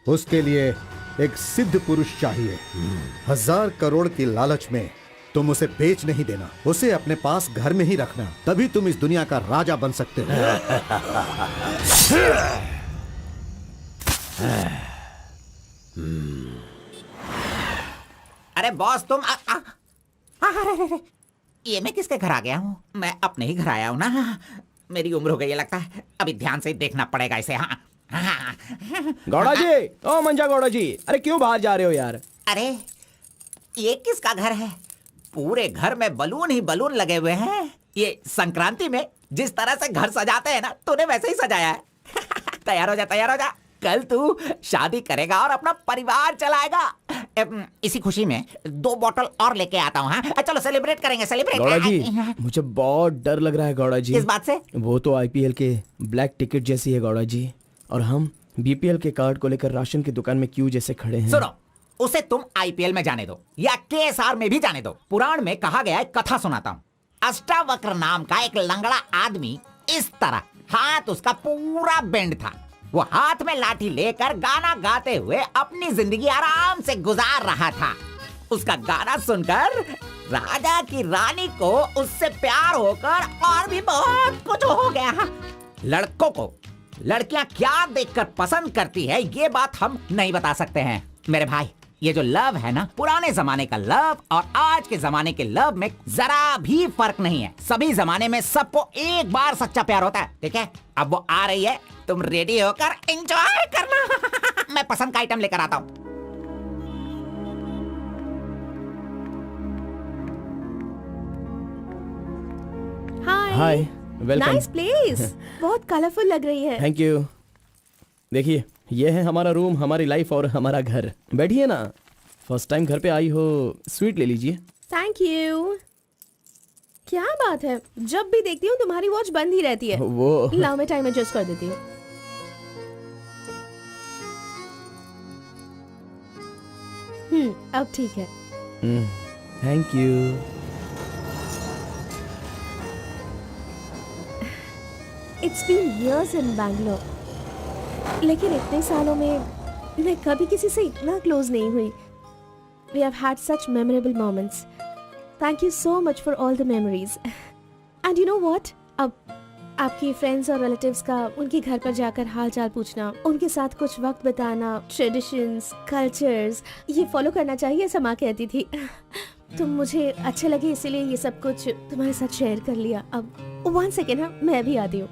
उसके लिए एक सिद्ध पुरुष चाहिए। 1000 करोड़ की लालच में तुम उसे बेच नहीं देना, उसे अपने पास घर में ही रखना, तभी तुम इस दुनिया का राजा बन सकते हो। अरे बॉस तुम अरे, ये मैं किसके घर आ गया हूँ? मैं अपने ही घर आया हूँ ना। मेरी उम्र हो गई है लगता है, अभी ध्यान से देखना पड़ेगा इसे। हाँ गौड़ा जी, ओ मंजा गौड़ा जी, अरे क्यों बाहर जा रहे हो यार? अरे ये किसका घर है? पूरे घर में बलून ही बलून लगे हुए हैं। ये संक्रांति में जिस तरह से घर सजाते हैं ना, तूने वैसे ही सजाया है। तैयार हो जा, तैयार हो जा। कल तू शादी करेगा और अपना परिवार चलाएगा। इसी खुशी में 2 बॉटल और लेके आता हूँ। हाँ चलो सेलिब्रेट करेंगे, सेलिब्रेट। गौड़ा जी, मुझे बहुत डर लग रहा है गौड़ा जी। किस बात से? वो तो आईपीएल के ब्लैक टिकट जैसी है गौड़ा जी, और हम बीपीएल के कार्ड को लेकर राशन की दुकान में क्यों जैसे खड़े हैं। सुनो, उसे तुम आईपीएल में जाने दो या केएसआर में भी जाने दो। पुराण में कहा गया है, कथा सुनाता हूँ। अष्टावक्र नाम का एक लंगड़ा आदमी, इस तरह हाथ उसका पूरा बेंड था। वो हाथ में लाठी लेकर गाना गाते हुए अपनी जिंदगी आराम से गुजार रहा था। उसका गाना सुनकर राजा की रानी को उससे प्यार होकर और भी बहुत कुछ हो गया। लड़कों को लड़कियां क्या देखकर पसंद करती है, ये बात हम नहीं बता सकते हैं मेरे भाई। ये जो लव है ना, पुराने जमाने का लव और आज के जमाने के लव में जरा भी फर्क नहीं है। सभी जमाने में सबको एक बार सच्चा प्यार होता है, ठीक है? अब वो आ रही है, तुम रेडी होकर एंजॉय करना। मैं पसंद का आइटम लेकर आता हूँ। हाय, वेलकम। Nice place. बहुत कलरफुल लग रही है। Thank you. देखिए, ये है हमारा रूम, हमारी लाइफ और हमारा घर। बैठिए ना, फर्स्ट टाइम घर पे आई हो, स्वीट ले लीजिए। Thank you. क्या बात है, जब भी देखती हूँ तुम्हारी वॉच बंद ही रहती है। वो लाओ मैं टाइम एडजस्ट कर देती हूँ। अब ठीक है। Thank you. It's been years in Bangalore, लेकिन इतने सालों में मैं कभी किसी से इतना क्लोज नहीं हुई। We have had such memorable moments. Thank you so much for all the memories. And you know what? अब आपकी फ्रेंड्स और रिलेटिव्स का उनके घर पर जाकर हाल चाल पूछना, उनके साथ कुछ वक्त बिताना, ट्रेडिशंस, कल्चर्स, ये फॉलो करना चाहिए, ऐसा माँ कहती थी। तो मुझे अच्छे लगे, इसीलिए ये सब कुछ तुम्हारे साथ शेयर कर लिया। अब 1 सेकेंड, हाँ मैं भी आती हूँ।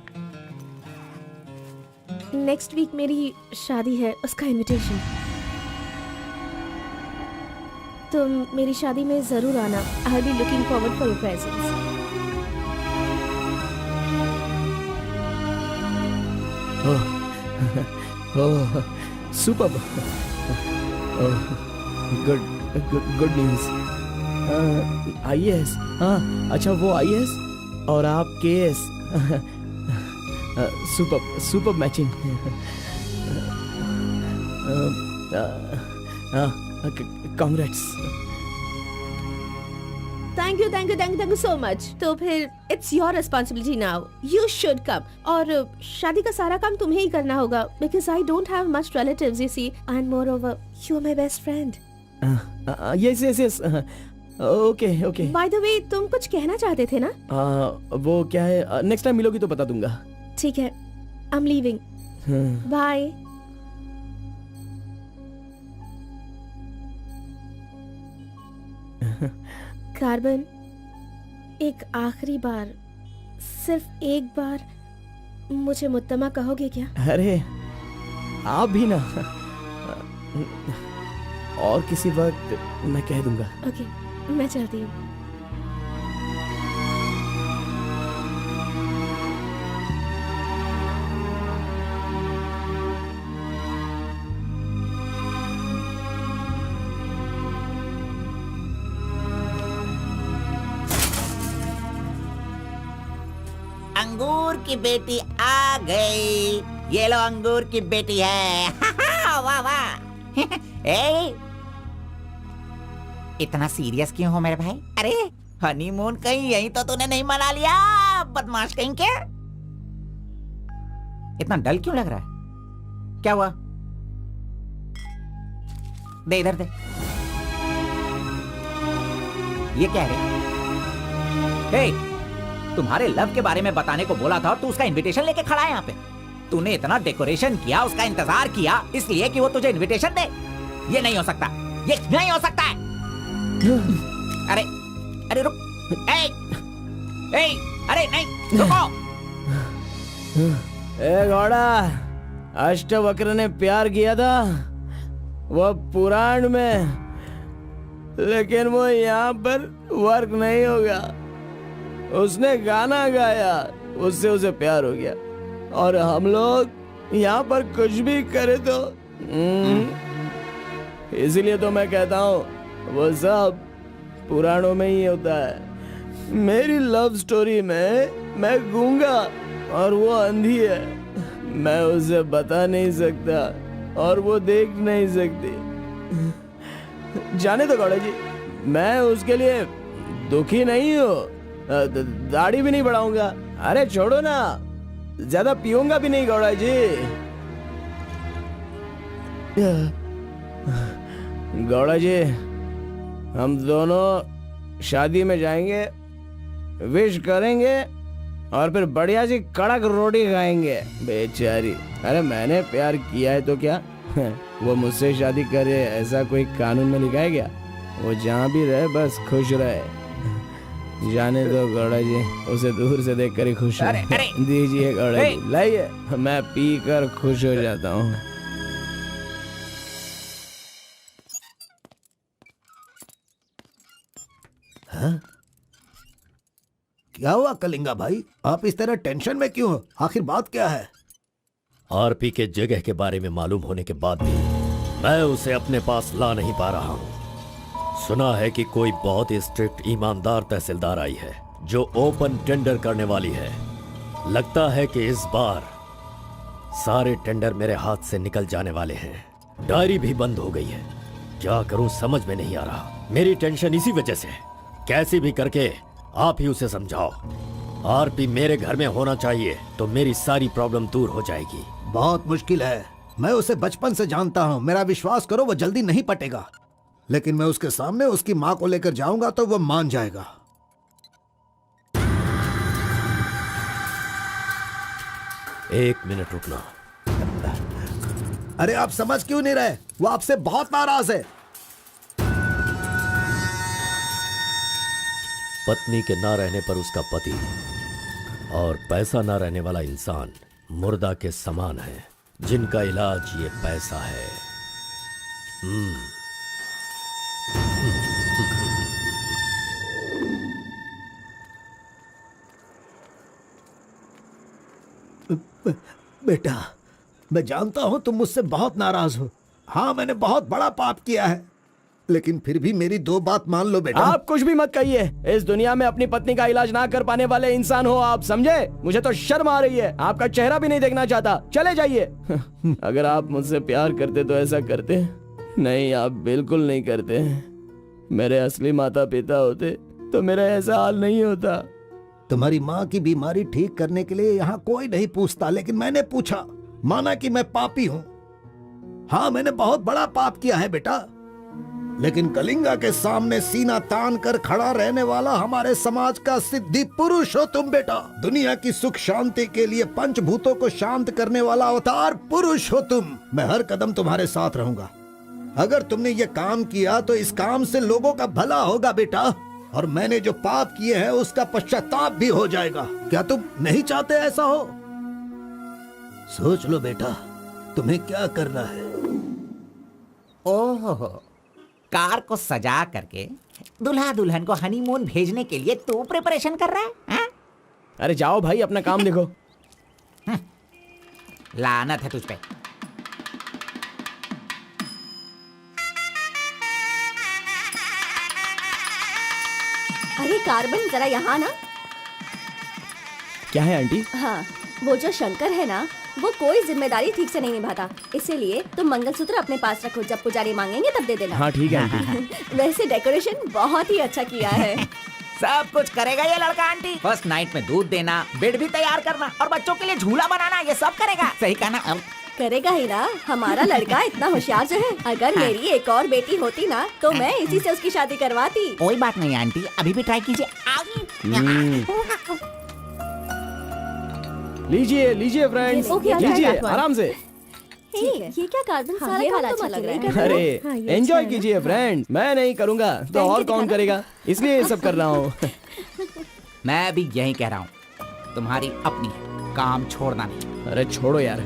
नेक्स्ट वीक मेरी शादी है, उसका इनविटेशन। तुम मेरी शादी में जरूर आना। I will be looking forward for your presence. Oh, superb. Good news. IAS, हाँ अच्छा, वो आईएएस और आप KS. Superb matching. Congrats. Thank you so much. तो फिर it's your responsibility now, you should come. और शादी का सारा काम तुम्हें ही करना होगा, because I don't have much relatives, you see, and moreover you are my best friend. Yes. Okay. By the way, तुम कुछ कहना चाहते थे ना? वो क्या है, नेक्स्ट टाइम मिलोगी तो बता दूंगा। ठीक है, I am leaving, bye. Carbon, एक आखिरी बार, सिर्फ एक बार मुझे मुत्तमा कहोगे क्या? अरे आप भी ना, और किसी वक्त मैं कह दूंगा। ओके, मैं चलती हूँ। अंगूर की बेटी आ गई। ये लो, अंगूर की बेटी है। वाह वाह। ए, इतना सीरियस क्यों हो मेरे भाई? अरे हनीमून कहीं यहीं तो तूने नहीं मना लिया, बदमाश कहीं के? इतना डल क्यों लग रहा है? क्या हुआ? दे इधर दे। ये क्या है? तुम्हारे लव के बारे में बताने को बोला था और तू उसका इनविटेशन लेके खड़ा है यहाँ पे। तूने इतना डेकोरेशन किया, उसका इंतजार किया इसलिए कि वो तुझे इनविटेशन दे। ये नहीं हो सकता, ये नहीं हो सकता है। अरे अरे रुक, अरे नहीं रुको। घोड़ा, अष्टवक्र ने प्यार किया था वो पुराण में, लेकिन वो यहाँ पर वर्क नहीं होगा। उसने गाना गाया, उससे उसे प्यार हो गया, और हम लोग यहाँ पर कुछ भी करे तो इसीलिए तो मैं कहता हूँ वो सब पुराणों में ही होता है। मेरी लव स्टोरी में मैं गूंगा और वो अंधी है। मैं उसे बता नहीं सकता और वो देख नहीं सकती। जाने दो गौड़ा जी, मैं उसके लिए दुखी नहीं हूँ, दाढ़ी भी नहीं बढ़ाऊंगा। अरे छोड़ो ना, ज्यादा पीऊंगा भी नहीं गौड़ा जी। गौड़ा जी, हम दोनों शादी में जाएंगे, विश करेंगे और फिर बढ़िया सी कड़क रोटी खाएंगे। बेचारी, अरे मैंने प्यार किया है तो क्या वो मुझसे शादी करे ऐसा कोई कानून में लिखा है क्या? वो जहाँ भी रहे बस खुश रहे। जाने दो गौड़ा जी, उसे दूर से देखकर ही खुश है। दीजिए गौड़ा जी, लाइए, मैं पी कर खुश हो जाता हूँ। हाँ? क्या हुआ कलिंगा भाई, आप इस तरह टेंशन में क्यों हो? आखिर बात क्या है? आरपी के जगह के बारे में मालूम होने के बाद भी मैं उसे अपने पास ला नहीं पा रहा हूँ। सुना है कि कोई बहुत ही स्ट्रिक्ट ईमानदार तहसीलदार आई है जो ओपन टेंडर करने वाली है। लगता है कि इस बार सारे टेंडर मेरे हाथ से निकल जाने वाले हैं। डायरी भी बंद हो गई है। क्या करूं समझ में नहीं आ रहा। मेरी टेंशन इसी वजह से है। कैसे भी करके आप ही उसे समझाओ। आरपी मेरे घर में होना चाहिए तो मेरी सारी प्रॉब्लम दूर हो जाएगी। बहुत मुश्किल है, मैं उसे बचपन से जानता हूँ। मेरा विश्वास करो, वो जल्दी नहीं पटेगा। लेकिन मैं उसके सामने उसकी माँ को लेकर जाऊंगा तो वो मान जाएगा। एक मिनट रुकना। अरे आप समझ क्यों नहीं रहे? वो आपसे बहुत नाराज है। पत्नी के ना रहने पर उसका पति और पैसा ना रहने वाला इंसान मुर्दा के समान है, जिनका इलाज ये पैसा है। बेटा, मैं जानता हूं तुम मुझसे बहुत नाराज हो। हाँ, मैंने बहुत बड़ा पाप किया है, लेकिन फिर भी मेरी दो बात मान लो बेटा। आप कुछ भी मत कहिए। इस दुनिया में अपनी पत्नी का इलाज ना कर पाने वाले इंसान हो आप, समझे? मुझे तो शर्म आ रही है। आपका चेहरा भी नहीं देखना चाहता। चले जाइए। अगर आप मुझसे प्यार करते तो ऐसा करते। नहीं, आप बिल्कुल नहीं करते। मेरे असली माता पिता होते तो मेरा ऐसा हाल नहीं होता। तुम्हारी माँ की बीमारी ठीक करने के लिए यहाँ कोई नहीं पूछता, लेकिन मैंने पूछा। माना कि मैं पापी हूँ। हाँ, मैंने बहुत बड़ा पाप किया है बेटा, लेकिन कलिंगा के सामने सीना तान कर खड़ा रहने वाला हमारे समाज का सिद्धि पुरुष हो तुम बेटा। दुनिया की सुख शांति के लिए पंचभूतों को शांत करने वाला अवतार पुरुष हो तुम। मैं हर कदम तुम्हारे साथ रहूंगा। अगर तुमने ये काम किया तो इस काम से लोगों का भला होगा बेटा, और मैंने जो पाप किए हैं उसका पश्चाताप भी हो जाएगा। क्या तुम नहीं चाहते ऐसा हो? सोच लो बेटा, तुम्हें क्या करना है। ओहो, कार को सजा करके दुल्हा दुल्हन को हनीमून भेजने के लिए तू प्रिपरेशन कर रहा है, हा? अरे जाओ भाई, अपना काम देखो। लानत है तुझ पे। अरे कार्बन, जरा यहाँ ना। क्या है आंटी? हाँ, वो जो शंकर है ना, वो कोई जिम्मेदारी ठीक से नहीं निभाता। इसीलिए तुम मंगलसूत्र अपने पास रखो, जब पुजारी मांगेंगे तब दे देना। हाँ ठीक है आंटी। वैसे डेकोरेशन बहुत ही अच्छा किया है। सब कुछ करेगा ये लड़का आंटी। फर्स्ट नाइट में दूध देना, बेड भी तैयार करना और बच्चों के लिए झूला बनाना, ये सब करेगा। सही कहा ना? करेगा ही ना, हमारा लड़का इतना होशियार जो है। अगर मेरी एक और बेटी होती ना तो मैं इसी से उसकी शादी करवाती। कोई बात नहीं आंटी, अभी भी ट्राई कीजिए। लीजिए लीजिए फ्रेंड्स, ओके, लीजिए ओके, आराम से। ये क्या कार्बन हाँ, सारा ये काम वाला तो अच्छा मत लग रहा है। नहीं अरे हाँ, ये एंजॉय अच्छा है। कीजिए फ्रेंड्स, मैं नहीं करूँगा तो और कौन करेगा, इसलिए ये सब कर रहा हूँ। मैं भी यही कह रहा हूँ, तुम्हारी अपनी है, काम छोड़ना नहीं। अरे छोड़ो यार।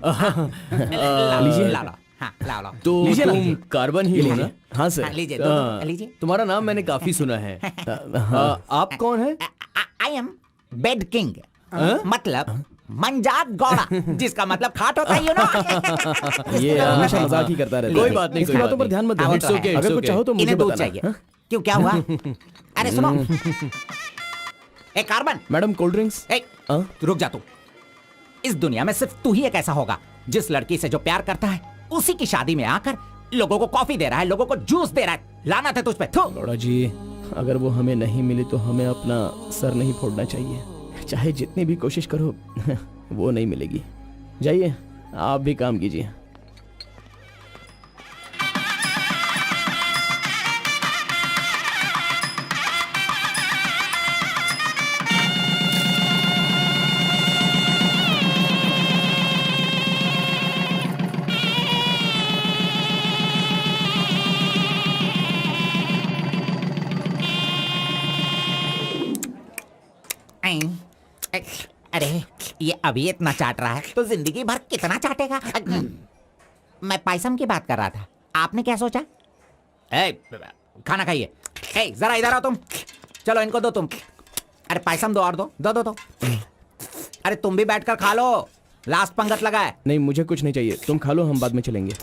लीजिए, ला लो। हाँ, ला लो। तो लीजिए ना। तुम कार्बन ही लो ना? हाँ सर। हाँ, लीजिए, दो, लीजिए। तुम्हारा नाम मैंने काफी सुना है। आप कौन है? आई एम बेड किंग, मतलब मंजात गौड़ा, जिसका मतलब खाट होता है, यू नो। ये हमेशा मजाक ही करता रहता है। कोई बात नहीं, इसकी कोई बातों बात पर ध्यान मत नहीं। दो। It's okay, अगर कुछ चाहो तो मुझे इन्हें दूध बताना। चाहिए। हाँ? क्यों, क्या हुआ? अरे सुनो, ए कार्बन, मैडम कोल्ड ड्रिंक्स। ए, रुक जा तू। इस दुनिया में सिर्फ तू ही एक ऐसा होगा जिस लड़की से जो प्यार करता है उसी की शादी में आकर लोगों को कॉफी दे रहा है, लोगों को जूस दे रहा है। लानत है तुझ पे। थू। गौड़ा जी, अगर वो हमें नहीं मिली तो हमें अपना सर नहीं फोड़ना चाहिए, चाहे जितनी भी कोशिश करो वो नहीं मिलेगी। जाइए आप भी काम कीजिए। अरे ये अभी इतना चाट रहा है तो जिंदगी भर कितना चाटेगा। मैं पायसम की बात कर रहा था, आपने क्या सोचा? खाना खाइए। जरा इधर आओ तुम, चलो इनको दो तुम। अरे पायसम दो और दो दो दो दो। अरे तुम भी बैठकर खा लो, लास्ट पंगत लगा है। नहीं मुझे कुछ नहीं चाहिए, तुम खा लो, हम बाद में चलेंगे।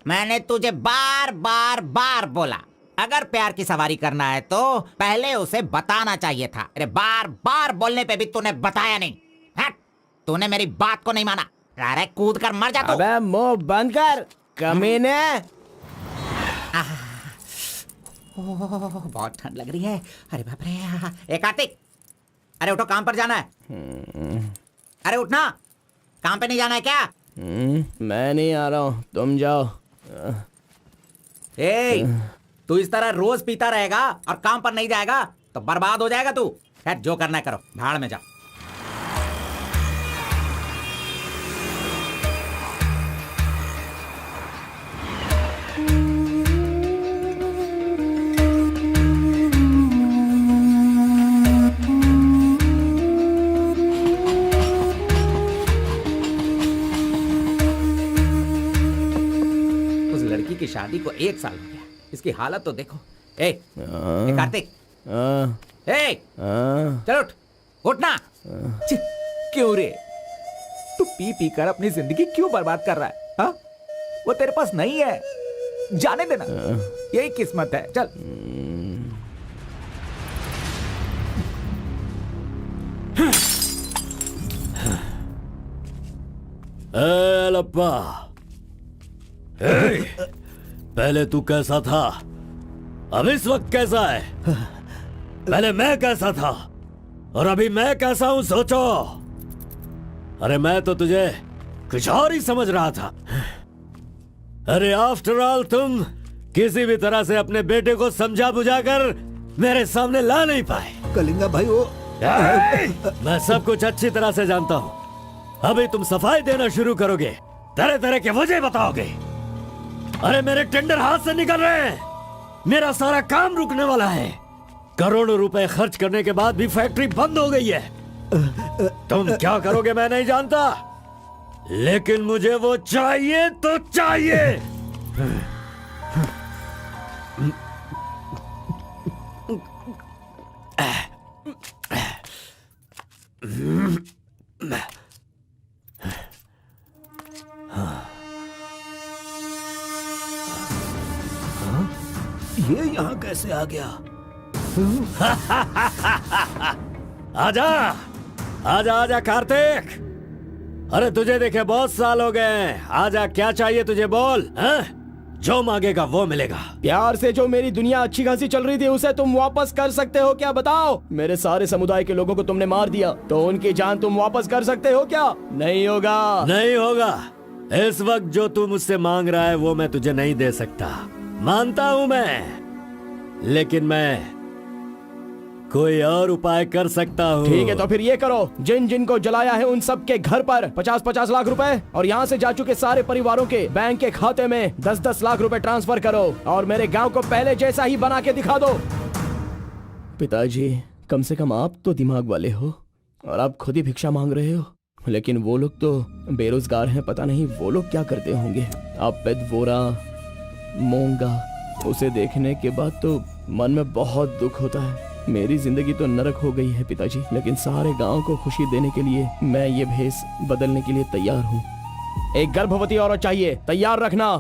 मैंने तुझे बार बार बार बोला, अगर प्यार की सवारी करना है तो पहले उसे बताना चाहिए था। अरे बार बार बोलने पे भी तूने बताया नहीं। हट, तूने मेरी बात को नहीं माना। अरे कूद कर मर जा तू। अबे मुंह बंद कर कमीने। बहुत ठंड लग रही है। अरे बाप रे। ए कार्तिक, अरे उठो, काम पर जाना है। अरे उठना, काम पे नहीं जाना है क्या? मैं नहीं आ रहा हूँ, तुम जाओ। ए, तू इस तरह रोज पीता रहेगा और काम पर नहीं जाएगा तो बर्बाद हो जाएगा तू। खैर जो करना है करो, भाड़ में जाओ। की शादी को 1 साल हो गया, इसकी हालत तो देखो। ए कार्तिक, चलो उठना। क्यों रे, तू पी पी कर अपनी जिंदगी क्यों बर्बाद कर रहा है? हा? वो तेरे पास नहीं है, जाने देना, यही किस्मत है। चल। लप्पा, पहले तू कैसा था, अब इस वक्त कैसा है? पहले मैं कैसा था और अभी मैं कैसा हूं, सोचो। अरे मैं तो तुझे कुछ और ही समझ रहा था। अरे आफ्टर ऑल तुम किसी भी तरह से अपने बेटे को समझा बुझाकर मेरे सामने ला नहीं पाए। कलिंगा भाई वो मैं सब कुछ अच्छी तरह से जानता हूं। अभी तुम सफाई देना शुरू करोगे, तरह तरह के वजह बताओगे। अरे मेरे टेंडर हाथ से निकल रहे हैं, मेरा सारा काम रुकने वाला है। करोड़ों रुपए खर्च करने के बाद भी फैक्ट्री बंद हो गई है। तुम क्या करोगे मैं नहीं जानता, लेकिन मुझे वो चाहिए तो चाहिए। ये यहाँ कैसे आ गया? आजा आजा आजा कार्तिक, अरे तुझे देखे बहुत साल हो गए, आजा क्या चाहिए तुझे बोल, हैं? जो मांगेगा वो मिलेगा। प्यार से जो मेरी दुनिया अच्छी खासी चल रही थी उसे तुम वापस कर सकते हो क्या, बताओ? मेरे सारे समुदाय के लोगों को तुमने मार दिया, तो उनकी जान तुम वापस कर सकते हो क्या? नहीं होगा। नहीं होगा। इस वक्त जो तू मुझसे मांग रहा है वो मैं तुझे नहीं दे सकता, मानता हूं मैं, लेकिन मैं कोई और उपाय कर सकता हूँ। ठीक है, तो फिर ये करो, जिन जिन को जलाया है उन सब के घर पर 50-50 लाख रुपए और यहाँ से जा चुके सारे परिवारों के बैंक के खाते में 10-10 लाख रुपए ट्रांसफर करो और मेरे गांव को पहले जैसा ही बना के दिखा दो। पिताजी, कम से कम आप तो दिमाग वाले हो और आप खुद ही भिक्षा मांग रहे हो, लेकिन वो लोग तो बेरोजगार हैं, पता नहीं वो लोग क्या करते होंगे। आप पेदवोरा मोंगा, उसे देखने के बाद तो मन में बहुत दुख होता है। मेरी जिंदगी तो नरक हो गई है पिताजी, लेकिन सारे गांव को खुशी देने के लिए मैं ये भेष बदलने के लिए तैयार हूँ। एक गर्भवती औरत चाहिए, तैयार रखना।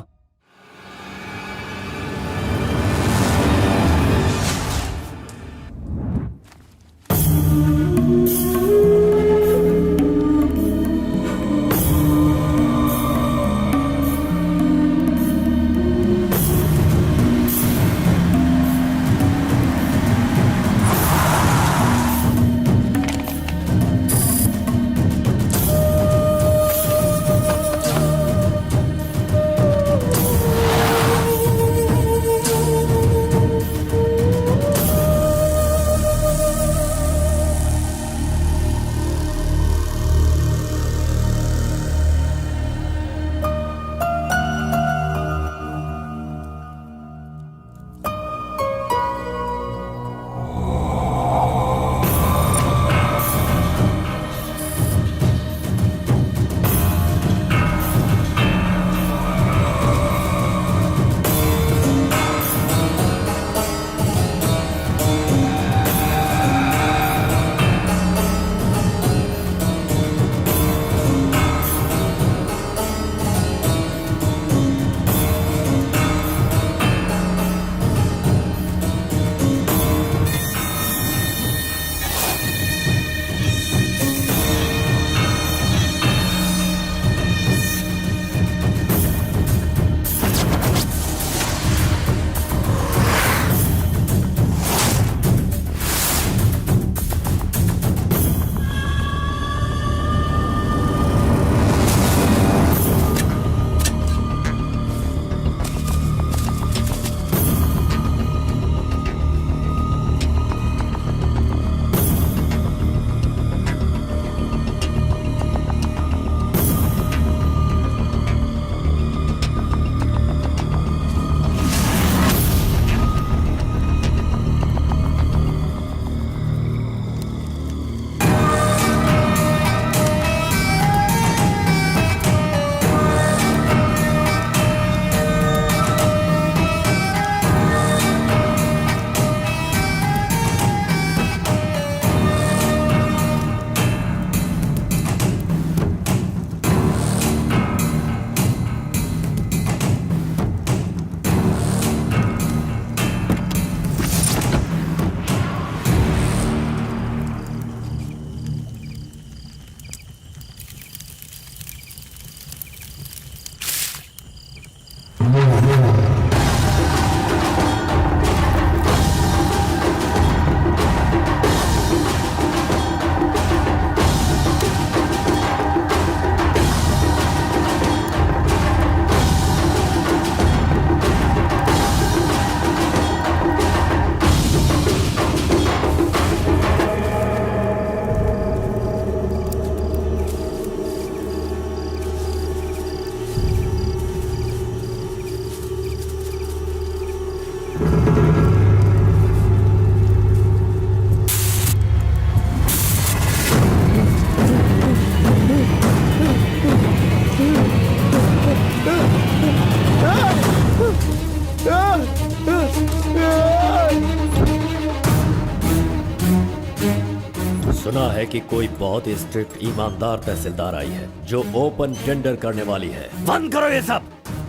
सुना है कि कोई बहुत ही स्ट्रिक्ट ईमानदार तहसीलदार आई है जो ओपन टेंडर करने वाली है। बंद करो ये सब।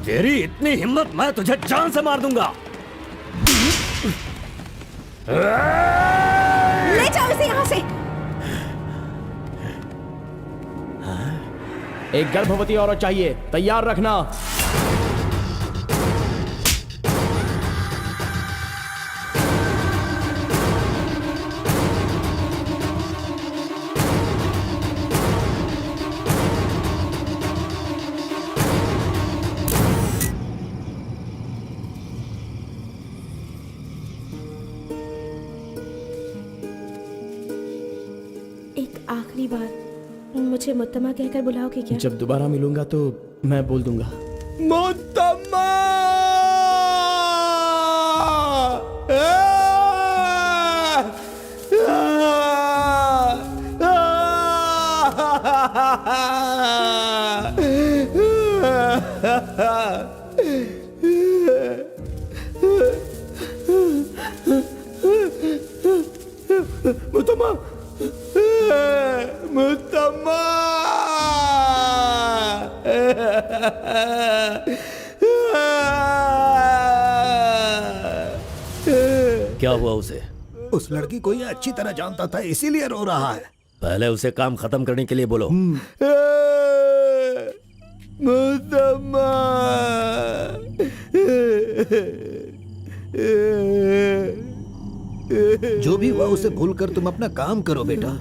तेरी इतनी हिम्मत, मैं तुझे जान से मार दूंगा। ले जाओ इसे यहाँ से। एक गर्भवती औरत चाहिए, तैयार रखना। एक आखिरी बार मुझे मुत्तमा कहकर बुलाओगे क्या? जब दोबारा मिलूंगा तो मैं बोल दूंगा। मुत्तम्मा! मुत्तम्मा! मुत्तम्मा! क्या हुआ उसे? उस लड़की को ये अच्छी तरह जानता था, इसीलिए रो रहा है। पहले उसे काम खत्म करने के लिए बोलो। मुत्तम्मा! जो भी हुआ उसे भूलकर तुम अपना काम करो बेटा।